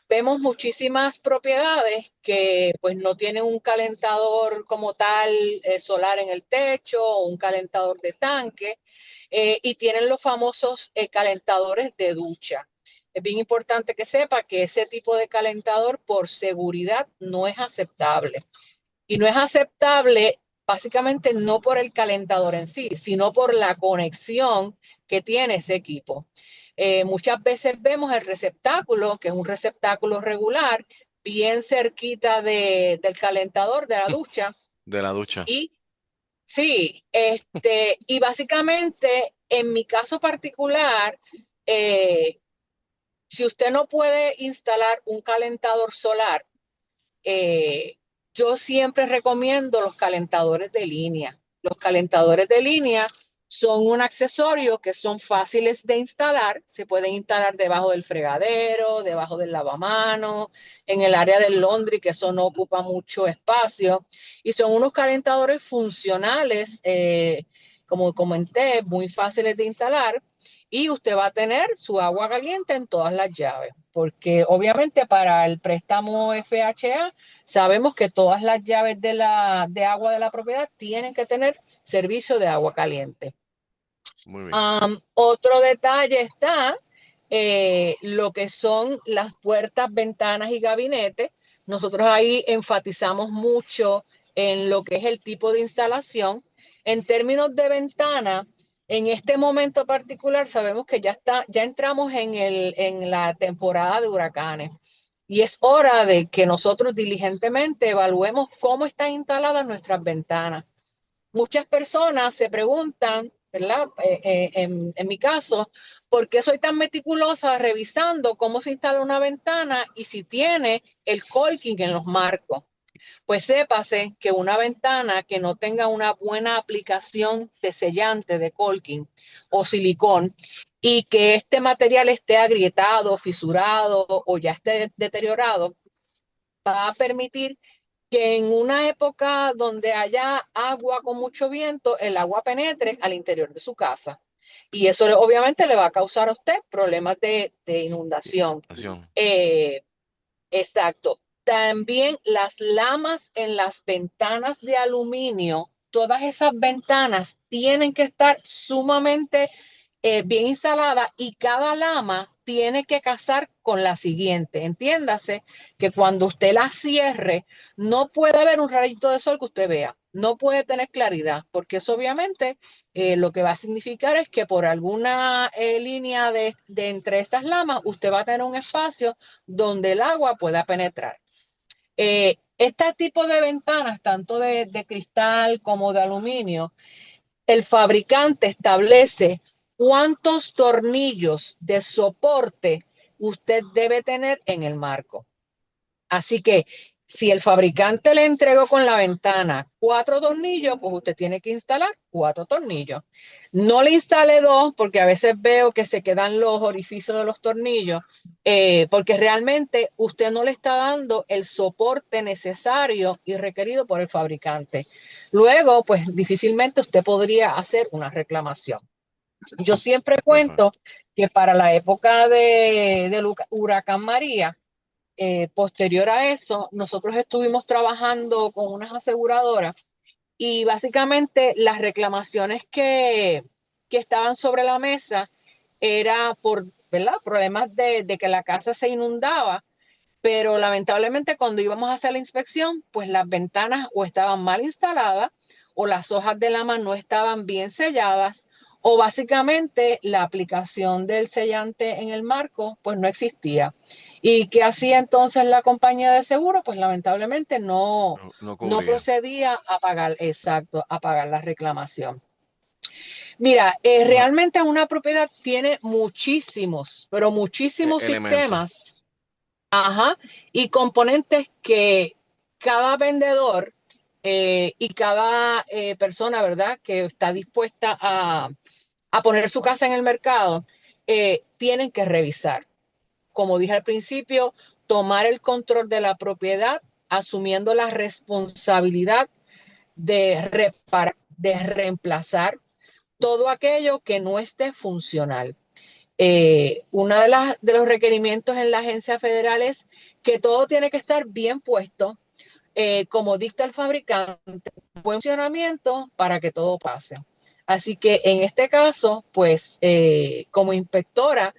Vemos muchísimas propiedades que pues no tienen un calentador como tal solar en el techo o un calentador de tanque y tienen los famosos calentadores de ducha. Es bien importante que sepa que ese tipo de calentador por seguridad no es aceptable. Y no es aceptable básicamente no por el calentador en sí, sino por la conexión que tiene ese equipo. Muchas veces vemos el receptáculo, que es un receptáculo regular, bien cerquita del calentador de la ducha. De la ducha. Y sí, y básicamente en mi caso particular, si usted no puede instalar un calentador solar, eh, yo siempre recomiendo los calentadores de línea. Los calentadores de línea son un accesorio que son fáciles de instalar. Se pueden instalar debajo del fregadero, debajo del lavamanos, en el área del laundry, que eso no ocupa mucho espacio. Y son unos calentadores funcionales, como comenté, muy fáciles de instalar. Y usted va a tener su agua caliente en todas las llaves, porque obviamente para el préstamo FHA sabemos que todas las llaves de agua de la propiedad tienen que tener servicio de agua caliente. Muy bien. Otro detalle está lo que son las puertas, ventanas y gabinetes. Nosotros ahí enfatizamos mucho en lo que es el tipo de instalación. En términos de ventana, en este momento particular sabemos que ya entramos en la temporada de huracanes. Y es hora de que nosotros diligentemente evaluemos cómo están instaladas nuestras ventanas. Muchas personas se preguntan, ¿verdad? En mi caso, ¿por qué soy tan meticulosa revisando cómo se instala una ventana y si tiene el caulking en los marcos? Pues sépase que una ventana que no tenga una buena aplicación de sellante de caulking o silicón y que este material esté agrietado, fisurado o ya esté deteriorado, va a permitir que en una época donde haya agua con mucho viento, el agua penetre al interior de su casa. Y eso obviamente le va a causar a usted problemas de inundación. Acción. Exacto. También las lamas en las ventanas de aluminio, todas esas ventanas tienen que estar sumamente bien instalada y cada lama tiene que casar con la siguiente. Entiéndase que cuando usted la cierre, no puede haber un rayito de sol que usted vea, no puede tener claridad, porque eso obviamente lo que va a significar es que por alguna línea de entre estas lamas, usted va a tener un espacio donde el agua pueda penetrar. Este tipo de ventanas, tanto de cristal como de aluminio, el fabricante establece cuántos tornillos de soporte usted debe tener en el marco. Así que si el fabricante le entregó con la ventana 4 tornillos, pues usted tiene que instalar 4 tornillos. No le instale 2 porque a veces veo que se quedan los orificios de los tornillos, porque realmente usted no le está dando el soporte necesario y requerido por el fabricante. Luego, pues difícilmente usted podría hacer una reclamación. Yo siempre Perfecto. cuento que para la época del huracán María, posterior a eso, nosotros estuvimos trabajando con unas aseguradoras y básicamente las reclamaciones que estaban sobre la mesa era por, ¿verdad? Problemas de que la casa se inundaba, pero lamentablemente cuando íbamos a hacer la inspección, pues las ventanas o estaban mal instaladas o las hojas de lama no estaban bien selladas o básicamente la aplicación del sellante en el marco pues no existía. ¿Y qué hacía entonces la compañía de seguro? Pues lamentablemente No no cubría. procedía a pagar, exacto, a pagar la reclamación. Mira, No, realmente una propiedad tiene muchísimos, pero muchísimos elementos. sistemas. Ajá, y componentes que cada vendedor y cada persona, ¿verdad?, que está dispuesta a poner su casa en el mercado, tienen que revisar. Como dije al principio, tomar el control de la propiedad, asumiendo la responsabilidad de reparar, de reemplazar todo aquello que no esté funcional. Una de los requerimientos en la agencia federal es que todo tiene que estar bien puesto, como dicta el fabricante, buen funcionamiento para que todo pase. Así que en este caso, pues como inspectora,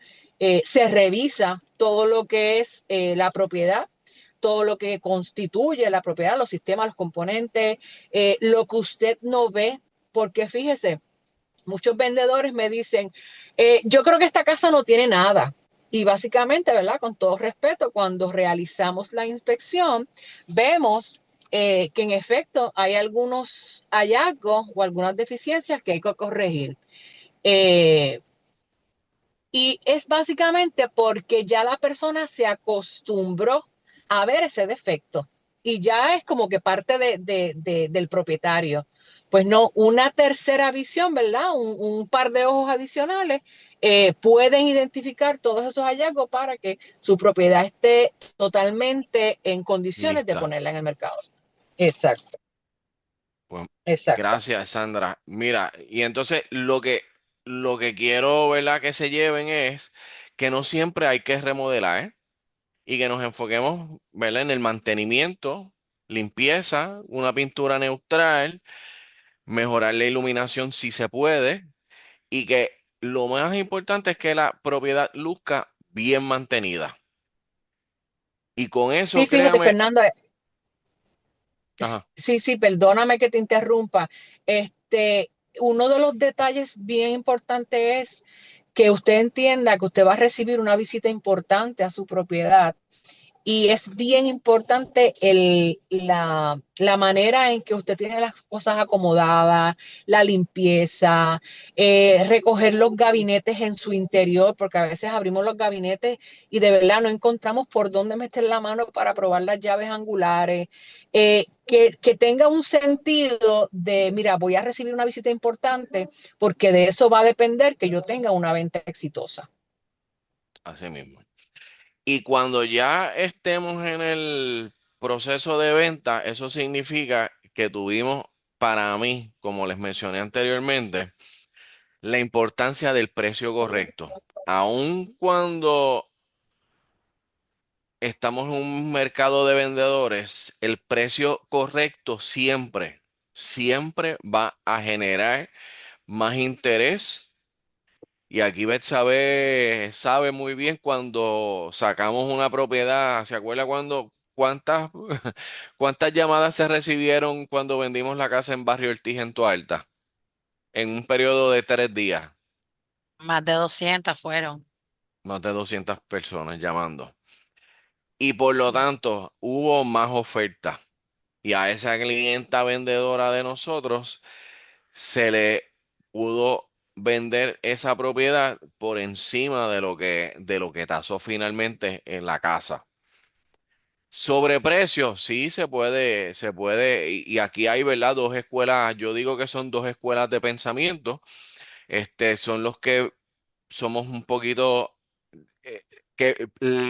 se revisa todo lo que es la propiedad, todo lo que constituye la propiedad, los sistemas, los componentes, lo que usted no ve, porque fíjese, muchos vendedores me dicen, yo creo que esta casa no tiene nada. Y básicamente, ¿verdad? Con todo respeto, cuando realizamos la inspección, vemos que en efecto hay algunos hallazgos o algunas deficiencias que hay que corregir. Eh, y es básicamente porque ya la persona se acostumbró a ver ese defecto. y ya es como que parte del propietario. Pues no, una tercera visión, ¿verdad? Un par de ojos adicionales pueden identificar todos esos hallazgos para que su propiedad esté totalmente en condiciones de Lista. ponerla en el mercado. Exacto, Pues, exacto. gracias, Sandra. Mira, y entonces lo que quiero, ¿verdad? Que se lleven es que no siempre hay que remodelar, ¿eh? Y que nos enfoquemos, ¿verdad? En el mantenimiento, limpieza, una pintura neutral, mejorar la iluminación si se puede, y que lo más importante es que la propiedad luzca bien mantenida. Y con Sí, eso, fíjate, créame, Fernando, ajá, sí, sí, perdóname que te interrumpa. Este, uno de los detalles bien importantes es que usted entienda que usted va a recibir una visita importante a su propiedad y es bien importante la manera en que usted tiene las cosas acomodadas, la limpieza, recoger los gabinetes en su interior, porque a veces abrimos los gabinetes y de verdad no encontramos por dónde meter la mano para probar las llaves angulares. Que tenga un sentido de, mira, voy a recibir una visita importante porque de eso va a depender que yo tenga una venta exitosa. así mismo. Y cuando ya estemos en el proceso de venta, eso significa que tuvimos, para mí, como les mencioné anteriormente, la importancia del precio correcto. Aun cuando estamos en un mercado de vendedores, el precio correcto siempre, siempre va a generar más interés. Y aquí Beth sabe muy bien cuando sacamos una propiedad. ¿Se acuerda cuántas llamadas se recibieron cuando vendimos la casa en Barrio Ortiz en Toalta? En un periodo de 3 días, Más de 200 fueron. más de 200 personas llamando. Y por lo Sí. tanto, hubo más ofertas. Y a esa clienta vendedora de nosotros se le pudo vender esa propiedad por encima de lo que tasó finalmente en la casa. Sobreprecio, sí se puede, y aquí hay, ¿verdad? Dos escuelas, yo digo que son dos escuelas de pensamiento. Son los que somos un poquito, eh, que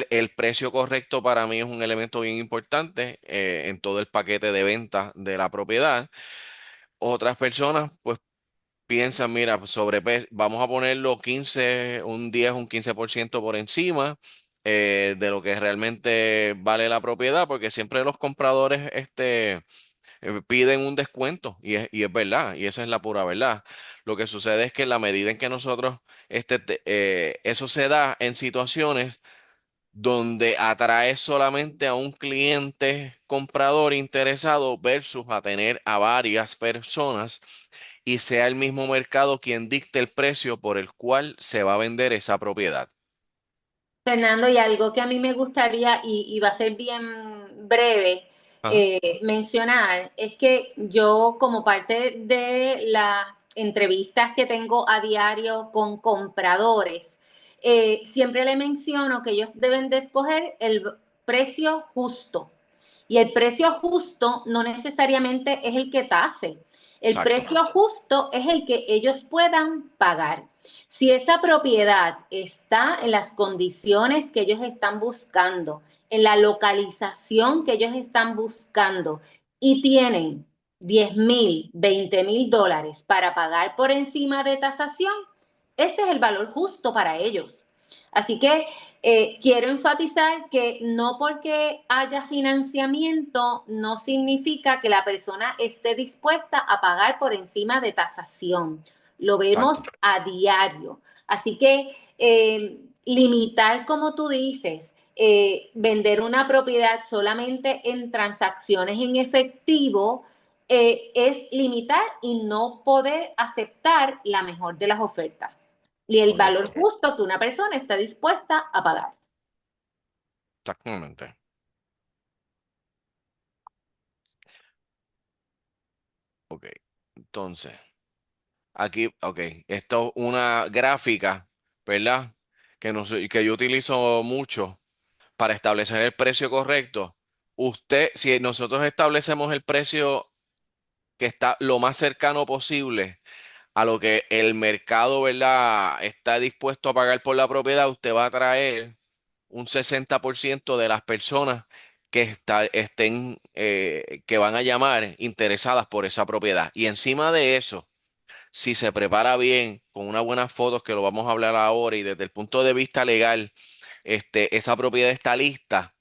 el precio correcto para mí es un elemento bien importante en todo el paquete de venta de la propiedad. Otras personas, pues piensan, mira, pues, vamos a ponerlo 15 un 10 un 15% por encima de lo que realmente vale la propiedad, porque siempre los compradores piden un descuento y es verdad, y esa es la pura verdad. Lo que sucede es que en la medida en que nosotros, eso se da en situaciones donde atrae solamente a un cliente comprador interesado versus a tener a varias personas y sea el mismo mercado quien dicte el precio por el cual se va a vender esa propiedad. Fernando, y algo que a mí me gustaría, y va a ser bien breve, Ajá, mencionar, es que yo como parte de las entrevistas que tengo a diario con compradores, siempre le menciono que ellos deben de escoger el precio justo. Y el precio justo no necesariamente es el que tase. El exacto. precio justo es el que ellos puedan pagar. Si esa propiedad está en las condiciones que ellos están buscando, en la localización que ellos están buscando y tienen 10,000, 20,000 dólares para pagar por encima de tasación, ese es el valor justo para ellos. Así que quiero enfatizar que no porque haya financiamiento no significa que la persona esté dispuesta a pagar por encima de tasación. Lo vemos Exacto. a diario. Así que limitar, como tú dices, vender una propiedad solamente en transacciones en efectivo es limitar y no poder aceptar la mejor de las ofertas y el valor Correcto. justo que una persona está dispuesta a pagar. Exactamente. Ok. Entonces, aquí, ok. Esto es una gráfica, ¿verdad? Que yo utilizo mucho para establecer el precio correcto. si nosotros establecemos el precio que está lo más cercano posible a lo que el mercado, ¿verdad?, está dispuesto a pagar por la propiedad, usted va a traer un 60% de las personas que van a llamar interesadas por esa propiedad. Y encima de eso, si se prepara bien, con unas buenas fotos, que lo vamos a hablar ahora, y desde el punto de vista legal, esa propiedad está lista,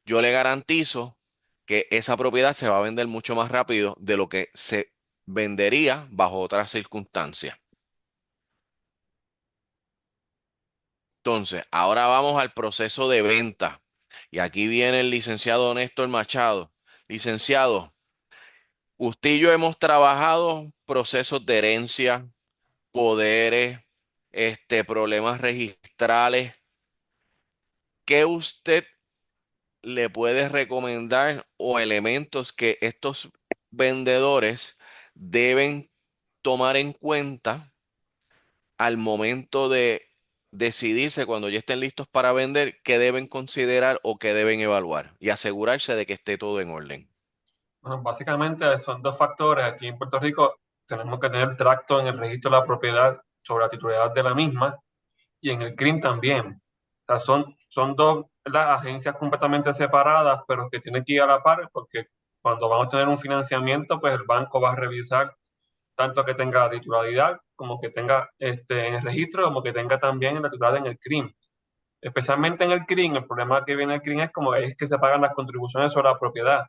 yo le garantizo que esa propiedad se va a vender mucho más rápido de lo que se vendería bajo otras circunstancias. Entonces, ahora vamos al proceso de venta. Y aquí viene el licenciado Néstor Machado. Licenciado, usted y yo hemos trabajado procesos de herencia, poderes, problemas registrales. ¿Qué usted le puede recomendar o elementos que estos vendedores deben tomar en cuenta al momento de decidirse, cuando ya estén listos para vender, qué deben considerar o qué deben evaluar y asegurarse de que esté todo en orden? Bueno, básicamente son dos factores. Aquí en Puerto Rico tenemos que tener tracto en el registro de la propiedad sobre la titularidad de la misma y en el CRIM también. O sea, son dos las agencias completamente separadas, pero que tienen que ir a la par, porque cuando vamos a tener un financiamiento, pues el banco va a revisar tanto que tenga la titularidad, como que tenga en el registro, como que tenga también la titularidad en el CRIM. Especialmente en el CRIM, el problema que viene el CRIM es que se pagan las contribuciones sobre la propiedad.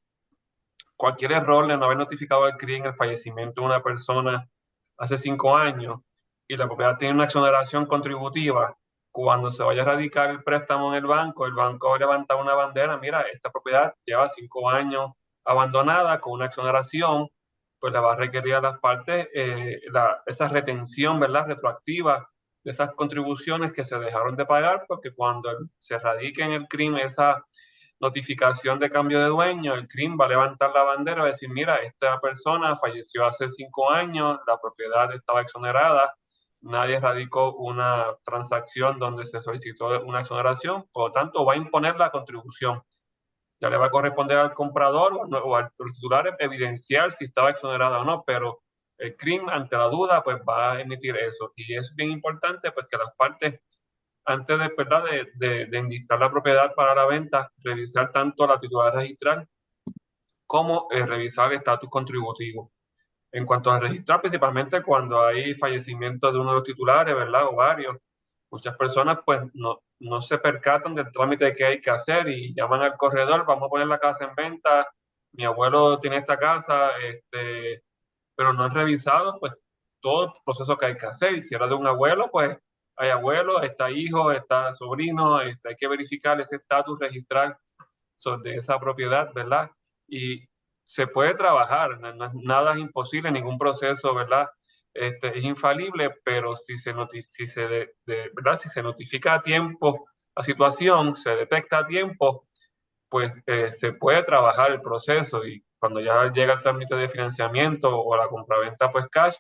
Cualquier error de no haber notificado al CRIM el fallecimiento de una persona hace 5 años y la propiedad tiene una exoneración contributiva, cuando se vaya a radicar el préstamo en el banco levanta una bandera, mira, esta propiedad lleva 5 años abandonada con una exoneración, pues le va a requerir a las partes esa retención, ¿verdad?, retroactiva de esas contribuciones que se dejaron de pagar, porque cuando se radique en el crimen esa notificación de cambio de dueño, el CRIM va a levantar la bandera y va a decir, mira, esta persona falleció hace 5 años, la propiedad estaba exonerada, nadie radicó una transacción donde se solicitó una exoneración, por lo tanto va a imponer la contribución. Ya le va a corresponder al comprador o al titular evidenciar si estaba exonerada o no, pero el CRIM, ante la duda, pues va a emitir eso. Y es bien importante pues que las partes, antes de, ¿verdad?, de enlistar la propiedad para la venta, revisar tanto la titularidad registral como revisar el estatus contributivo. En cuanto a registrar, principalmente cuando hay fallecimiento de uno de los titulares, ¿verdad?, o varios, muchas personas pues no se percatan del trámite que hay que hacer y llaman al corredor, vamos a poner la casa en venta, mi abuelo tiene esta casa, pero no han revisado pues todo el proceso que hay que hacer. Y si era de un abuelo, pues hay abuelo, está hijo, está sobrino, hay que verificar ese estatus registral de esa propiedad, ¿verdad? Y se puede trabajar, nada es imposible, ningún proceso, ¿verdad? Es infalible, pero ¿verdad?, si se notifica a tiempo la situación, se detecta a tiempo, pues se puede trabajar el proceso y cuando ya llega el trámite de financiamiento o la compraventa pues cash,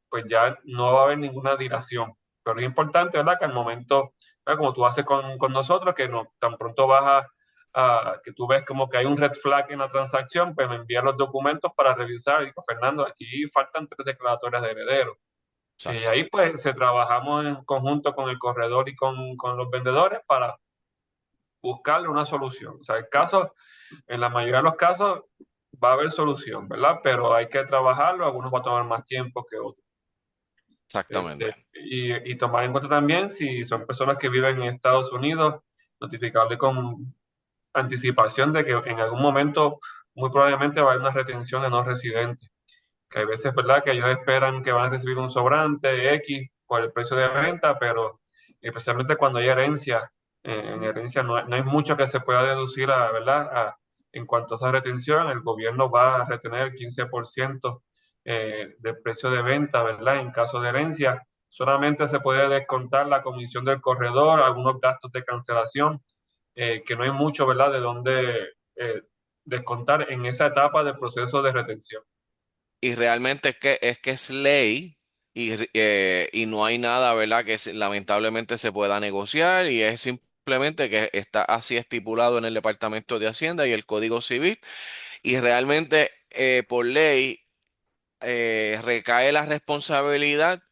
pues ya no va a haber ninguna dilación. Pero es importante, ¿verdad?, que al momento, ¿verdad?, como tú haces con nosotros, que no, tan pronto vas que tú ves como que hay un red flag en la transacción, pues me envías los documentos para revisar. Y digo, Fernando, aquí faltan 3 declaratorias de herederos. Y Exacto. ahí pues se trabajamos en conjunto con el corredor y con los vendedores para buscarle una solución. O sea, en la mayoría de los casos va a haber solución, ¿verdad? Pero hay que trabajarlo, algunos va a tomar más tiempo que otros. Exactamente. Y tomar en cuenta también si son personas que viven en Estados Unidos, notificarle con anticipación de que en algún momento muy probablemente va a haber una retención de no residentes. Que hay veces, ¿verdad?, que ellos esperan que van a recibir un sobrante X por el precio de venta, pero especialmente cuando hay herencia, en herencia no hay mucho que se pueda deducir, ¿verdad? En cuanto a esa retención, el gobierno va a retener el 15% del precio de venta, ¿verdad? En caso de herencia, solamente se puede descontar la comisión del corredor, algunos gastos de cancelación, que no hay mucho, ¿verdad?, de dónde descontar en esa etapa del proceso de retención. Y realmente es que es ley, y no hay nada, ¿verdad?, lamentablemente se pueda negociar, y es simplemente que está así estipulado en el Departamento de Hacienda y el Código Civil, y realmente por ley recae la responsabilidad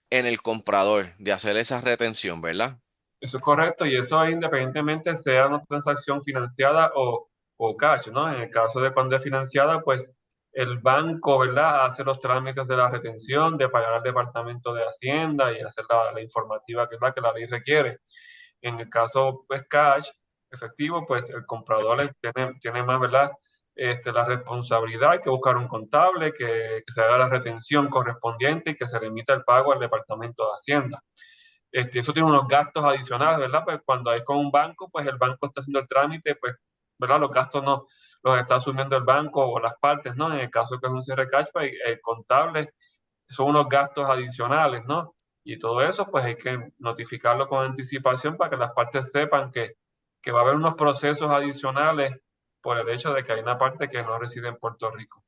en el comprador de hacer esa retención, ¿verdad? Eso es correcto y eso es independientemente sea una transacción financiada o cash, ¿no? En el caso de cuando es financiada, pues el banco, ¿verdad? Hace los trámites de la retención, de pagar al Departamento de Hacienda y hacer la informativa que la ley requiere. En el caso, pues, cash, efectivo, pues el comprador tiene más, ¿verdad? La responsabilidad, hay que buscar un contable, que se haga la retención correspondiente y que se le emita el pago al Departamento de Hacienda. Eso tiene unos gastos adicionales, ¿verdad? Pues cuando es con un banco, pues el banco está haciendo el trámite, pues, ¿verdad? Los gastos no los está asumiendo el banco o las partes, ¿no? En el caso que es un cierre cash, pues el contable son unos gastos adicionales, ¿no? Y todo eso, pues hay que notificarlo con anticipación para que las partes sepan que va a haber unos procesos adicionales por el hecho de que hay una parte que no reside en Puerto Rico.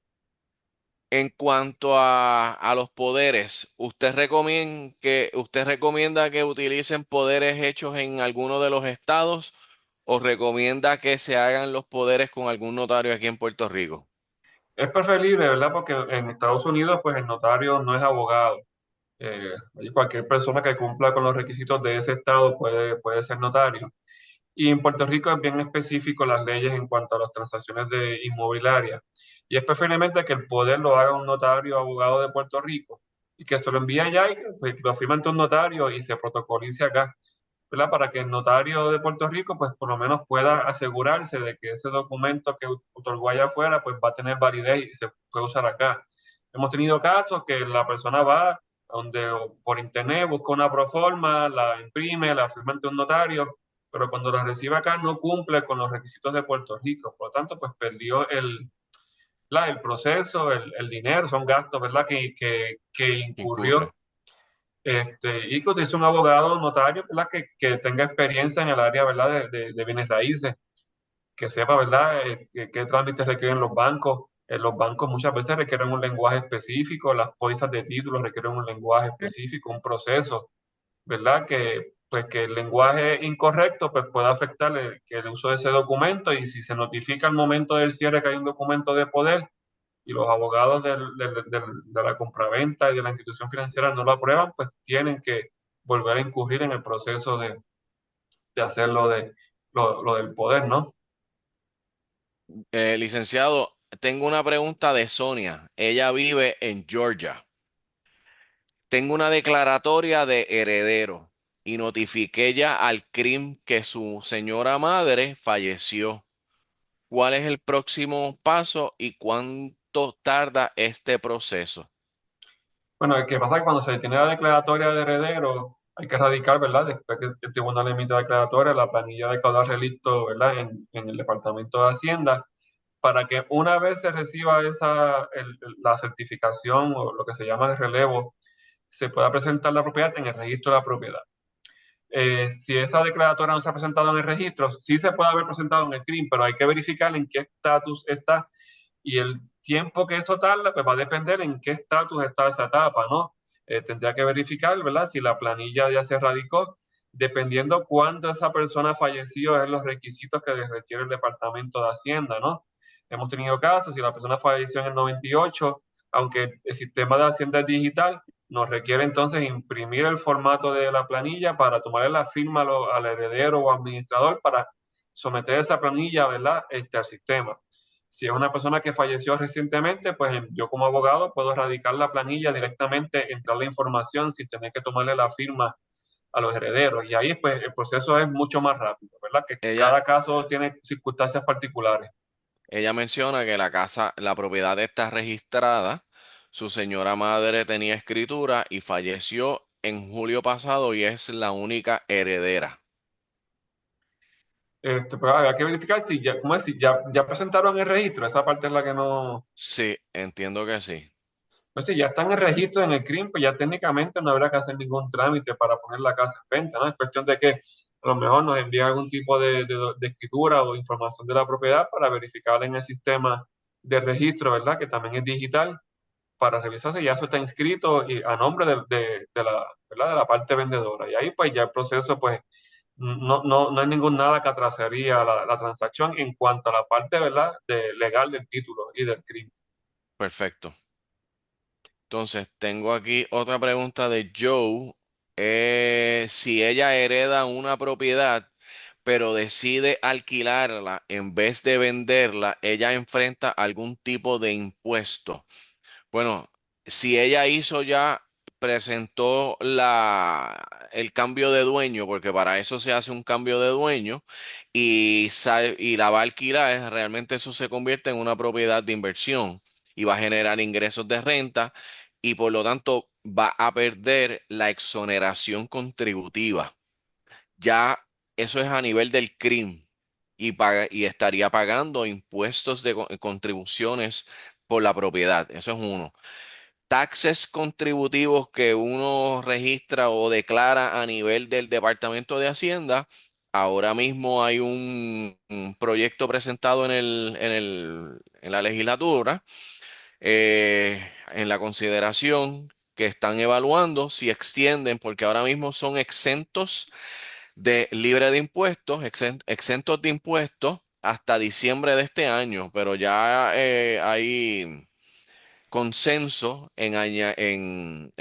En cuanto a los poderes, ¿usted recomienda que utilicen poderes hechos en alguno de los estados o recomienda que se hagan los poderes con algún notario aquí en Puerto Rico? Es preferible, ¿verdad? Porque en Estados Unidos, pues el notario no es abogado. Cualquier persona que cumpla con los requisitos de ese estado puede ser notario. Y en Puerto Rico es bien específico las leyes en cuanto a las transacciones de inmobiliaria. Y es preferiblemente que el poder lo haga un notario abogado de Puerto Rico y que se lo envíe allá y que lo firme ante un notario y se protocolice acá, ¿verdad? Para que el notario de Puerto Rico, pues por lo menos pueda asegurarse de que ese documento que otorgó allá afuera, pues va a tener validez y se puede usar acá. Hemos tenido casos que la persona va donde por internet busca una proforma, la imprime, la firma ante un notario, pero cuando la recibe acá no cumple con los requisitos de Puerto Rico. Por lo tanto, pues perdió el proceso, el dinero, son gastos, ¿verdad? Que Incurre. incurrió y que utilice un abogado notario, ¿verdad? Que tenga experiencia en el área, ¿verdad? De bienes raíces, que sepa, ¿verdad? Qué trámites requieren los bancos. Los bancos muchas veces requieren un lenguaje específico, las pólizas de títulos requieren un lenguaje específico, un proceso, ¿verdad? Pues que el lenguaje incorrecto pues pueda afectar que el uso de ese documento y si se notifica al momento del cierre que hay un documento de poder y los abogados de la compraventa y de la institución financiera no lo aprueban, pues tienen que volver a incurrir en el proceso de hacer lo del poder, ¿no? Licenciado, tengo una pregunta de Sonia. Ella vive en Georgia. Tengo una declaratoria de heredero y notifiqué ya al CRIM que su señora madre falleció. ¿Cuál es el próximo paso y cuánto tarda este proceso? Bueno, el que pasa es que cuando se tiene la declaratoria de heredero, hay que radicar, ¿verdad? Después que el tribunal emite la declaratoria, la planilla de caudal relicto, ¿verdad? En el Departamento de Hacienda, para que una vez se reciba la certificación o lo que se llama el relevo, se pueda presentar la propiedad en el registro de la propiedad. Si esa declaratoria no se ha presentado en el registro, sí se puede haber presentado en el CRIM, pero hay que verificar en qué estatus está y el tiempo que eso tarda, pues va a depender en qué estatus está esa etapa, ¿no? Tendría que verificar, ¿verdad? Si la planilla ya se radicó, dependiendo cuándo esa persona falleció, es los requisitos que requiere el Departamento de Hacienda, ¿no? Hemos tenido casos, si la persona falleció en el 98, aunque el sistema de Hacienda es digital, nos requiere entonces imprimir el formato de la planilla para tomarle la firma al heredero o administrador para someter esa planilla, ¿verdad? Al sistema. Si es una persona que falleció recientemente, pues yo como abogado puedo radicar la planilla directamente, entrar la información sin tener que tomarle la firma a los herederos. Y ahí pues el proceso es mucho más rápido, ¿verdad? Que Ella, cada caso tiene circunstancias particulares. ella menciona que la casa, la propiedad está registrada. Su señora madre tenía escritura y falleció en julio pasado y es la única heredera. Pues hay que verificar si ya, ¿cómo es? Si ya presentaron el registro, esa parte es la que no. Sí, entiendo que sí. Pues si ya está en el registro en el CRIM, pues ya técnicamente no habrá que hacer ningún trámite para poner la casa en venta, ¿no? Es cuestión de que a lo mejor nos envíe algún tipo de escritura o información de la propiedad para verificarla en el sistema de registro, ¿verdad? Que también es digital, para revisar si ya eso está inscrito y a nombre de la, ¿verdad? De la parte vendedora. Y ahí pues ya el proceso pues no hay ningún nada que atrasaría la transacción en cuanto a la parte, ¿verdad?, legal del título y del crimen. Perfecto. Entonces, tengo aquí otra pregunta de Joe. Si ella hereda una propiedad, pero decide alquilarla en vez de venderla, ella enfrenta algún tipo de impuesto. Bueno, si ella hizo ya, presentó el cambio de dueño, porque para eso se hace un cambio de dueño, y la va a alquilar, realmente eso se convierte en una propiedad de inversión y va a generar ingresos de renta y por lo tanto va a perder la exoneración contributiva. Ya eso es a nivel del crimen y estaría pagando impuestos de contribuciones por la propiedad. Eso es uno. Taxes contributivos que uno registra o declara a nivel del Departamento de Hacienda. Ahora mismo hay un proyecto presentado en la legislatura, en la consideración que están evaluando si extienden, porque ahora mismo son exentos de libre de impuestos, exentos de impuestos hasta diciembre de este año, pero ya hay consenso en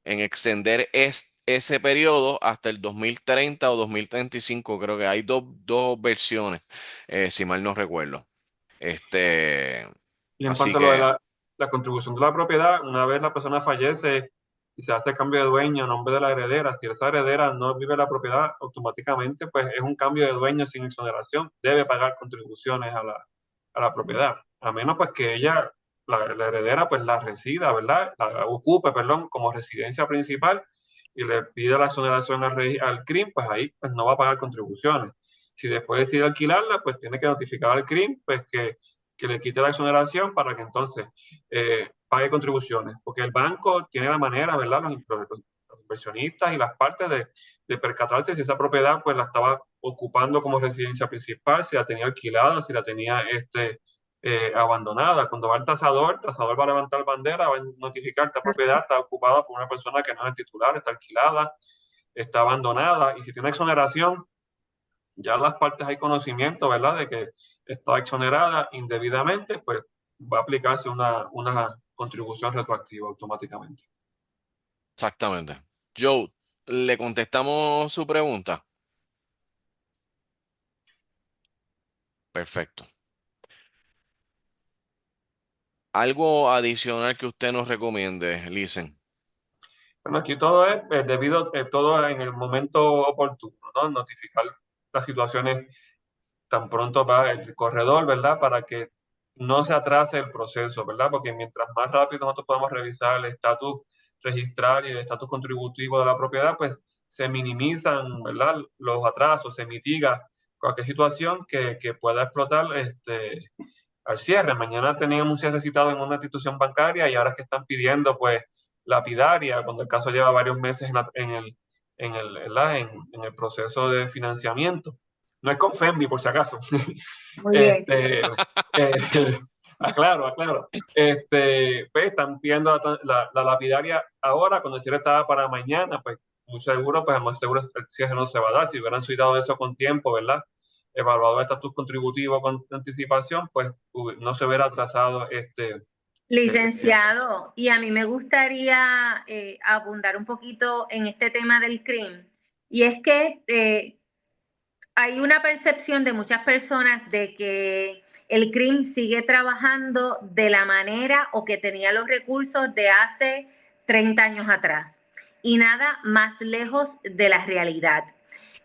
extender ese periodo hasta el 2030 o 2035. Creo que hay dos versiones, si mal no recuerdo. Este, Y en así cuanto a lo de que la contribución de la propiedad, una vez la persona fallece y se hace cambio de dueño a nombre de la heredera, si esa heredera no vive la propiedad, automáticamente pues es un cambio de dueño sin exoneración, debe pagar contribuciones a la propiedad, a menos pues que ella, la heredera, pues la resida, ¿verdad? La ocupe, perdón, como residencia principal y le pide la exoneración al CRIM, pues ahí pues no va a pagar contribuciones. Si después decide alquilarla, pues tiene que notificar al CRIM, pues que le quite la exoneración para que entonces pague contribuciones, porque el banco tiene la manera, ¿verdad? Los inversionistas y las partes de percatarse si esa propiedad pues la estaba ocupando como residencia principal, si la tenía alquilada, si la tenía abandonada. Cuando va el tasador va a levantar bandera, va a notificar que esta propiedad está ocupada por una persona que no es el titular, está alquilada, está abandonada, y si tiene exoneración, ya las partes hay conocimiento, ¿verdad?, de que está exonerada indebidamente, pues va a aplicarse una contribución retroactiva automáticamente. exactamente. Joe, ¿le contestamos su pregunta? Perfecto. ¿Algo adicional que usted nos recomiende, Lisen? Bueno, aquí todo es debido, todo en el momento oportuno, ¿no? Notificar las situaciones tan pronto va el corredor, ¿verdad? Para que no se atrase el proceso, ¿verdad? Porque mientras más rápido nosotros podamos revisar el estatus registral y el estatus contributivo de la propiedad, pues se minimizan, ¿verdad?, los atrasos, se mitiga cualquier situación que pueda explotar al cierre. Mañana teníamos un cierre citado en una institución bancaria y ahora es que están pidiendo, pues, lapidaria, cuando el caso lleva varios meses en el proceso de financiamiento. No es con FEMBI, por si acaso. Muy bien. Aclaro. Pues, están pidiendo la lapidaria ahora, cuando el cierre estaba para mañana, pues muy seguro, pues más seguro el cierre no se va a dar. Si hubieran citado eso con tiempo, ¿verdad?, evaluado el estatus contributivo con anticipación, pues no se hubiera atrasado el cierre. Licenciado, y a mí me gustaría abundar un poquito en este tema del crimen. Y es que hay una percepción de muchas personas de que el crimen sigue trabajando de la manera o que tenía los recursos de hace 30 años atrás. Y nada más lejos de la realidad.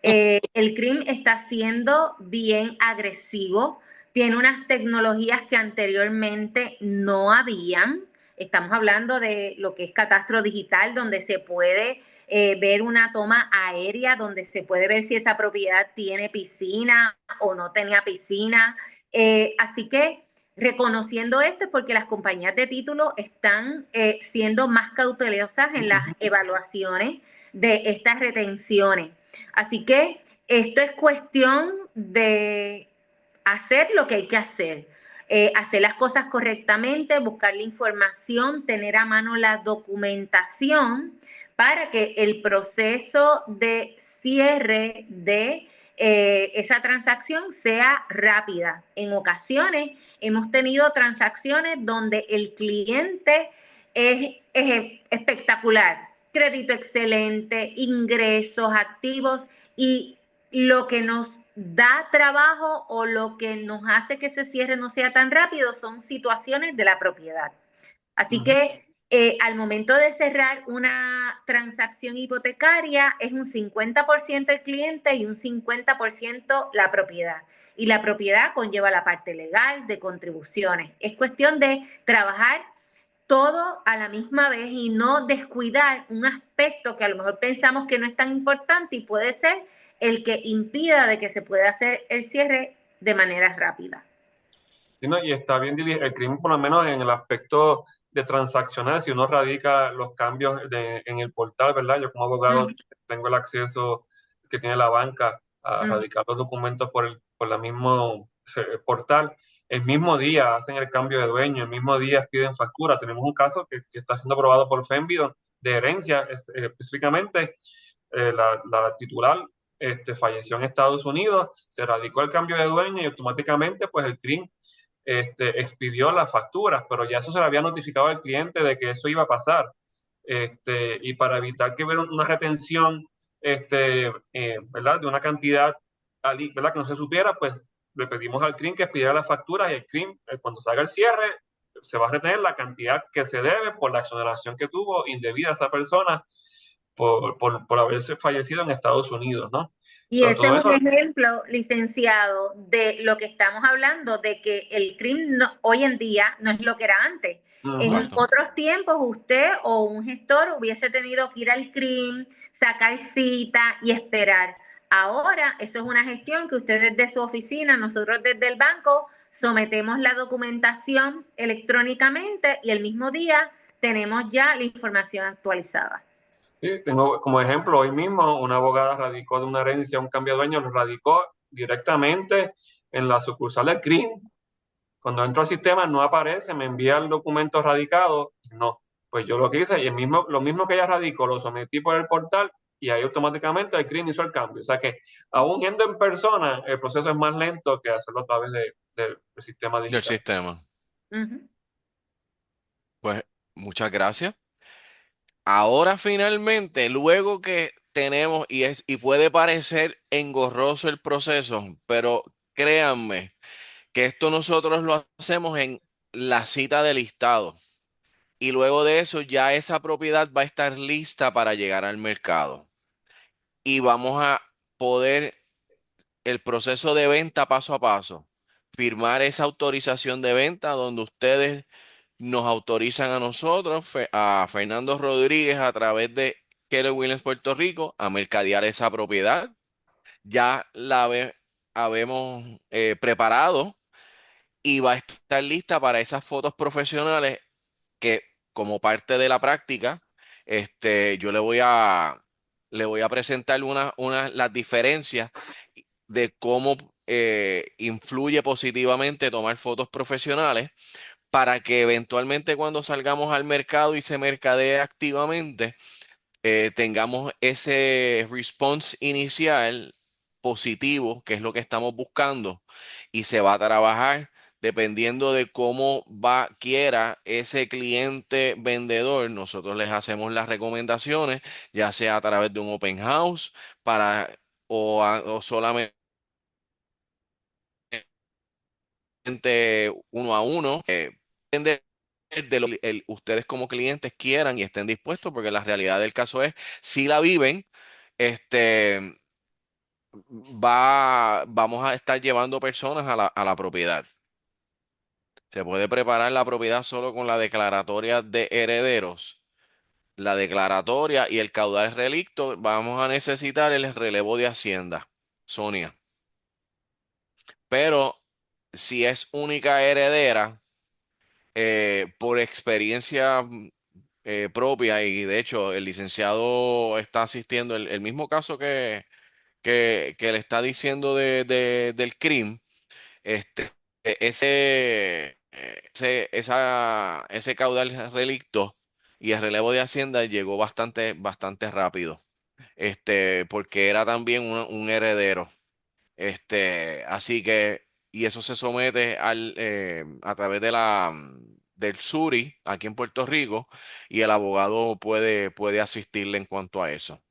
El crimen está siendo bien agresivo, tiene unas tecnologías que anteriormente no habían. Estamos hablando de lo que es catastro digital, donde se puede ver una toma aérea, donde se puede ver si esa propiedad tiene piscina o no tenía piscina. Así que reconociendo esto es porque las compañías de título están siendo más cautelosas en las evaluaciones de estas retenciones. Así que esto es cuestión de hacer lo que hay que hacer. Hacer las cosas correctamente, buscar la información, tener a mano la documentación para que el proceso de cierre de esa transacción sea rápida. En ocasiones hemos tenido transacciones donde el cliente es espectacular, crédito excelente, ingresos activos, y lo que nos da trabajo o lo que nos hace que ese cierre no sea tan rápido son situaciones de la propiedad. Así que al momento de cerrar una transacción hipotecaria es un 50% el cliente y un 50% la propiedad. Y la propiedad conlleva la parte legal de contribuciones. Es cuestión de trabajar todo a la misma vez y no descuidar un aspecto que a lo mejor pensamos que no es tan importante y puede ser el que impida de que se pueda hacer el cierre de manera rápida. Sí, ¿no? Y está bien el crimen, por lo menos en el aspecto de transaccional, si uno radica los cambios en el portal, ¿verdad? Yo como abogado tengo el acceso que tiene la banca a radicar los documentos por la mismo portal. El mismo día hacen el cambio de dueño, el mismo día piden factura. Tenemos un caso que está siendo aprobado por FENVIDO de herencia, específicamente la titular falleció en Estados Unidos, se radicó el cambio de dueño y automáticamente pues el CRIM expidió las facturas, pero ya eso se le había notificado al cliente de que eso iba a pasar. Y para evitar que hubiera una retención ¿verdad? De una cantidad, ¿verdad? Que no se supiera, pues le pedimos al CRIM que expidiera las facturas y el CRIM, cuando salga el cierre, se va a retener la cantidad que se debe por la exoneración que tuvo indebida a esa persona por haberse fallecido en Estados Unidos, ¿no? Y Pero ese es todo un eso, ejemplo, licenciado, de lo que estamos hablando, de que el crimen hoy en día no es lo que era antes. En Exacto. otros tiempos, usted o un gestor hubiese tenido que ir al crimen, sacar cita y esperar. Ahora, eso es una gestión que usted desde su oficina, nosotros desde el banco, sometemos la documentación electrónicamente y el mismo día tenemos ya la información actualizada. sí, tengo como ejemplo, hoy mismo una abogada radicó de una herencia un cambio de dueño, lo radicó directamente en la sucursal del CRIM. Cuando entro al sistema no aparece, me envía el documento radicado, no. Pues yo lo que hice, y lo mismo que ella radicó, lo sometí por el portal y ahí automáticamente el CRIM hizo el cambio. O sea que aún yendo en persona, el proceso es más lento que hacerlo a través del sistema Del digital. sistema. Uh-huh. Pues muchas gracias. Ahora finalmente, luego que tenemos, y puede parecer engorroso el proceso, pero créanme que esto nosotros lo hacemos en la cita de listado. Y luego de eso ya esa propiedad va a estar lista para llegar al mercado. Y vamos a poder el proceso de venta paso a paso. Firmar esa autorización de venta donde ustedes nos autorizan a nosotros, a Fernando Rodríguez, a través de Keller Williams Puerto Rico, a mercadear esa propiedad. Ya habemos preparado y va a estar lista para esas fotos profesionales que, como parte de la práctica, yo le voy a presentar las diferencias de cómo influye positivamente tomar fotos profesionales para que eventualmente cuando salgamos al mercado y se mercadee activamente, tengamos ese response inicial positivo, que es lo que estamos buscando, y se va a trabajar dependiendo de cómo quiera ese cliente vendedor. Nosotros les hacemos las recomendaciones, ya sea a través de un open house o solamente uno a uno. Depende de lo que ustedes como clientes quieran y estén dispuestos, porque la realidad del caso es, si la viven, este, vamos a estar llevando personas a la propiedad. Se puede preparar la propiedad solo con la declaratoria de herederos, la declaratoria y el caudal relicto. Vamos a necesitar el relevo de Hacienda, Sonia. Pero si es única heredera, por experiencia propia, y de hecho el licenciado está asistiendo, el mismo caso que le está diciendo del crimen, este, ese caudal relicto y el relevo de Hacienda llegó bastante, bastante rápido. porque era también un heredero. Así que, y eso se somete a través del SURI aquí en Puerto Rico, y el abogado puede asistirle en cuanto a eso.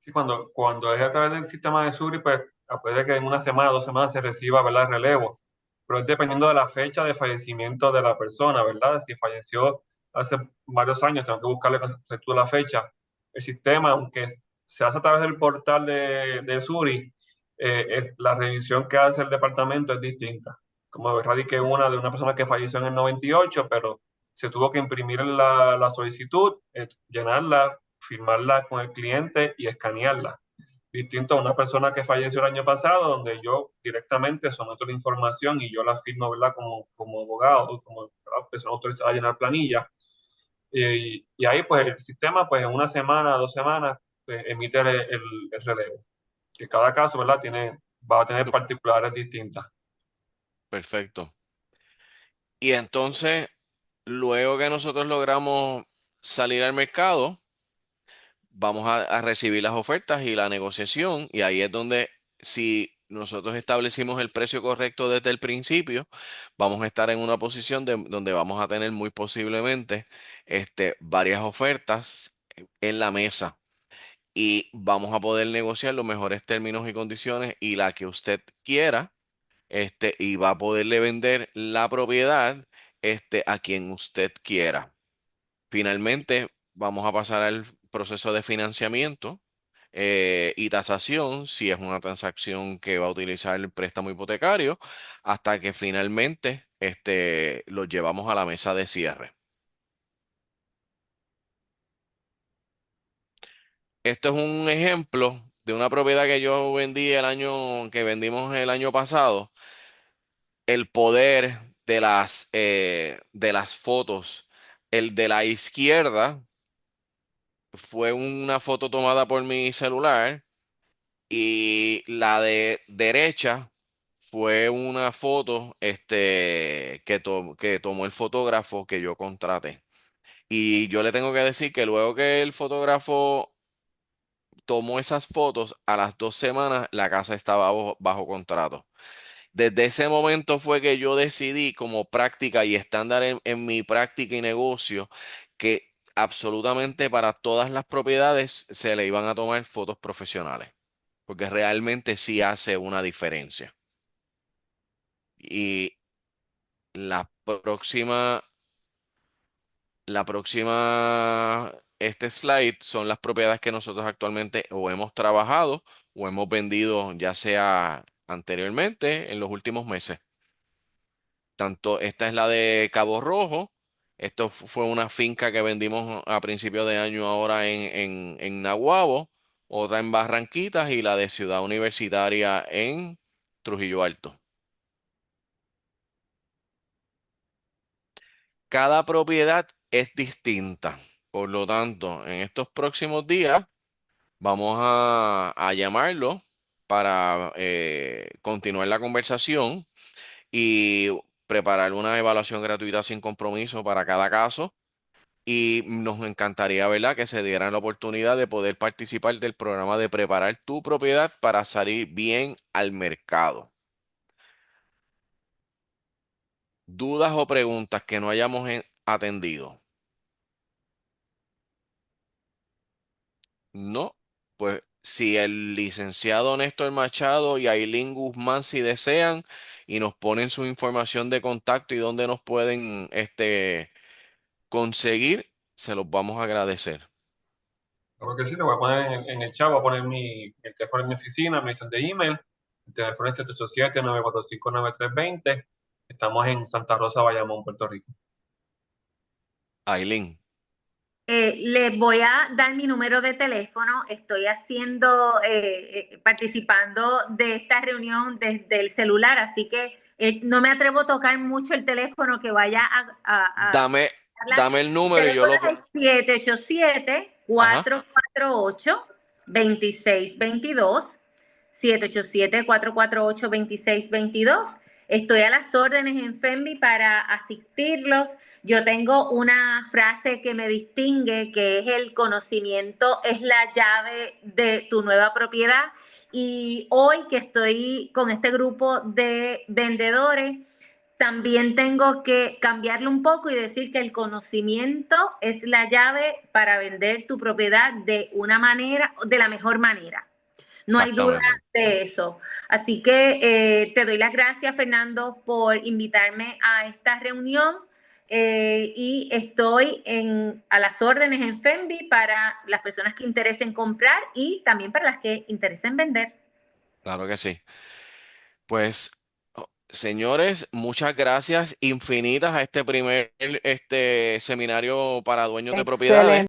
Sí, cuando es a través del sistema de Suri, pues puede que en una semana, 2 semanas se reciba, ¿verdad?, el relevo. Pero es dependiendo de la fecha de fallecimiento de la persona, ¿verdad? Si falleció hace varios años, tengo que buscarle con exactitud la fecha. El sistema, aunque se hace a través del portal de Suri, la revisión que hace el departamento es distinta. Como radique una de una persona que falleció en el 98, pero se tuvo que imprimir la solicitud, llenarla, firmarla con el cliente y escanearla. Distinto a una persona que falleció el año pasado, donde yo directamente someto la información y yo la firmo, ¿verdad?, como abogado, como persona autorizada a llenar planilla. Y ahí, pues, el sistema, pues, en una semana, 2 semanas, pues, emite el relevo. Que cada caso, ¿verdad?, va a tener particulares distintas. Perfecto. Y entonces, luego que nosotros logramos salir al mercado, vamos a recibir las ofertas y la negociación, y ahí es donde, si nosotros establecimos el precio correcto desde el principio, vamos a estar en una posición donde vamos a tener muy posiblemente varias ofertas en la mesa, y vamos a poder negociar los mejores términos y condiciones y la que usted quiera, y va a poderle vender la propiedad, a quien usted quiera. Finalmente, vamos a pasar al proceso de financiamiento y tasación, si es una transacción que va a utilizar el préstamo hipotecario, hasta que finalmente lo llevamos a la mesa de cierre. Esto es un ejemplo de una propiedad que yo vendí que vendimos el año pasado. El poder de las fotos. El de la izquierda fue una foto tomada por mi celular, y la de derecha fue una foto que tomó el fotógrafo que yo contraté. Y yo le tengo que decir que luego que el fotógrafo tomó esas fotos, a las 2 semanas la casa estaba bajo contrato. Desde ese momento fue que yo decidí, como práctica y estándar en mi práctica y negocio, que absolutamente para todas las propiedades se le iban a tomar fotos profesionales, porque realmente sí hace una diferencia. Y la próxima, este slide son las propiedades que nosotros actualmente o hemos trabajado o hemos vendido, ya sea anteriormente en los últimos meses. Tanto esta es la de Cabo Rojo. Esto fue una finca que vendimos a principios de año ahora en Naguabo, otra en Barranquitas y la de Ciudad Universitaria en Trujillo Alto. Cada propiedad es distinta. Por lo tanto, en estos próximos días vamos a llamarlo para continuar la conversación y preparar una evaluación gratuita sin compromiso para cada caso. Y nos encantaría, ¿verdad?, que se dieran la oportunidad de poder participar del programa de preparar tu propiedad para salir bien al mercado. ¿Dudas o preguntas que no hayamos atendido? No. Pues si el licenciado Néstor Machado y Ailín Guzmán, si desean, y nos ponen su información de contacto y dónde nos pueden conseguir, se los vamos a agradecer. Creo que sí, lo voy a poner en el chat, voy a poner el teléfono en mi oficina, mi dirección de email. El teléfono es 787-945-9320. Estamos en Santa Rosa, Bayamón, Puerto Rico. Ailín. Les voy a dar mi número de teléfono. Estoy participando de esta reunión desde el celular, así que no me atrevo a tocar mucho el teléfono que vaya a Dame el número y yo teléfono lo... es 787-448-2622. 787-448-2622. Estoy a las órdenes en FEMBI para asistirlos. Yo tengo una frase que me distingue, que es el conocimiento es la llave de tu nueva propiedad. Y hoy que estoy con este grupo de vendedores, también tengo que cambiarlo un poco y decir que el conocimiento es la llave para vender tu propiedad de una manera, de la mejor manera. No hay duda Exactamente. de eso. Así que te doy las gracias, Fernando, por invitarme a esta reunión y estoy a las órdenes en FEMBI para las personas que interesen comprar y también para las que interesen vender. Claro que sí. Pues, señores, muchas gracias infinitas a este primer seminario para dueños de propiedades. Excelente.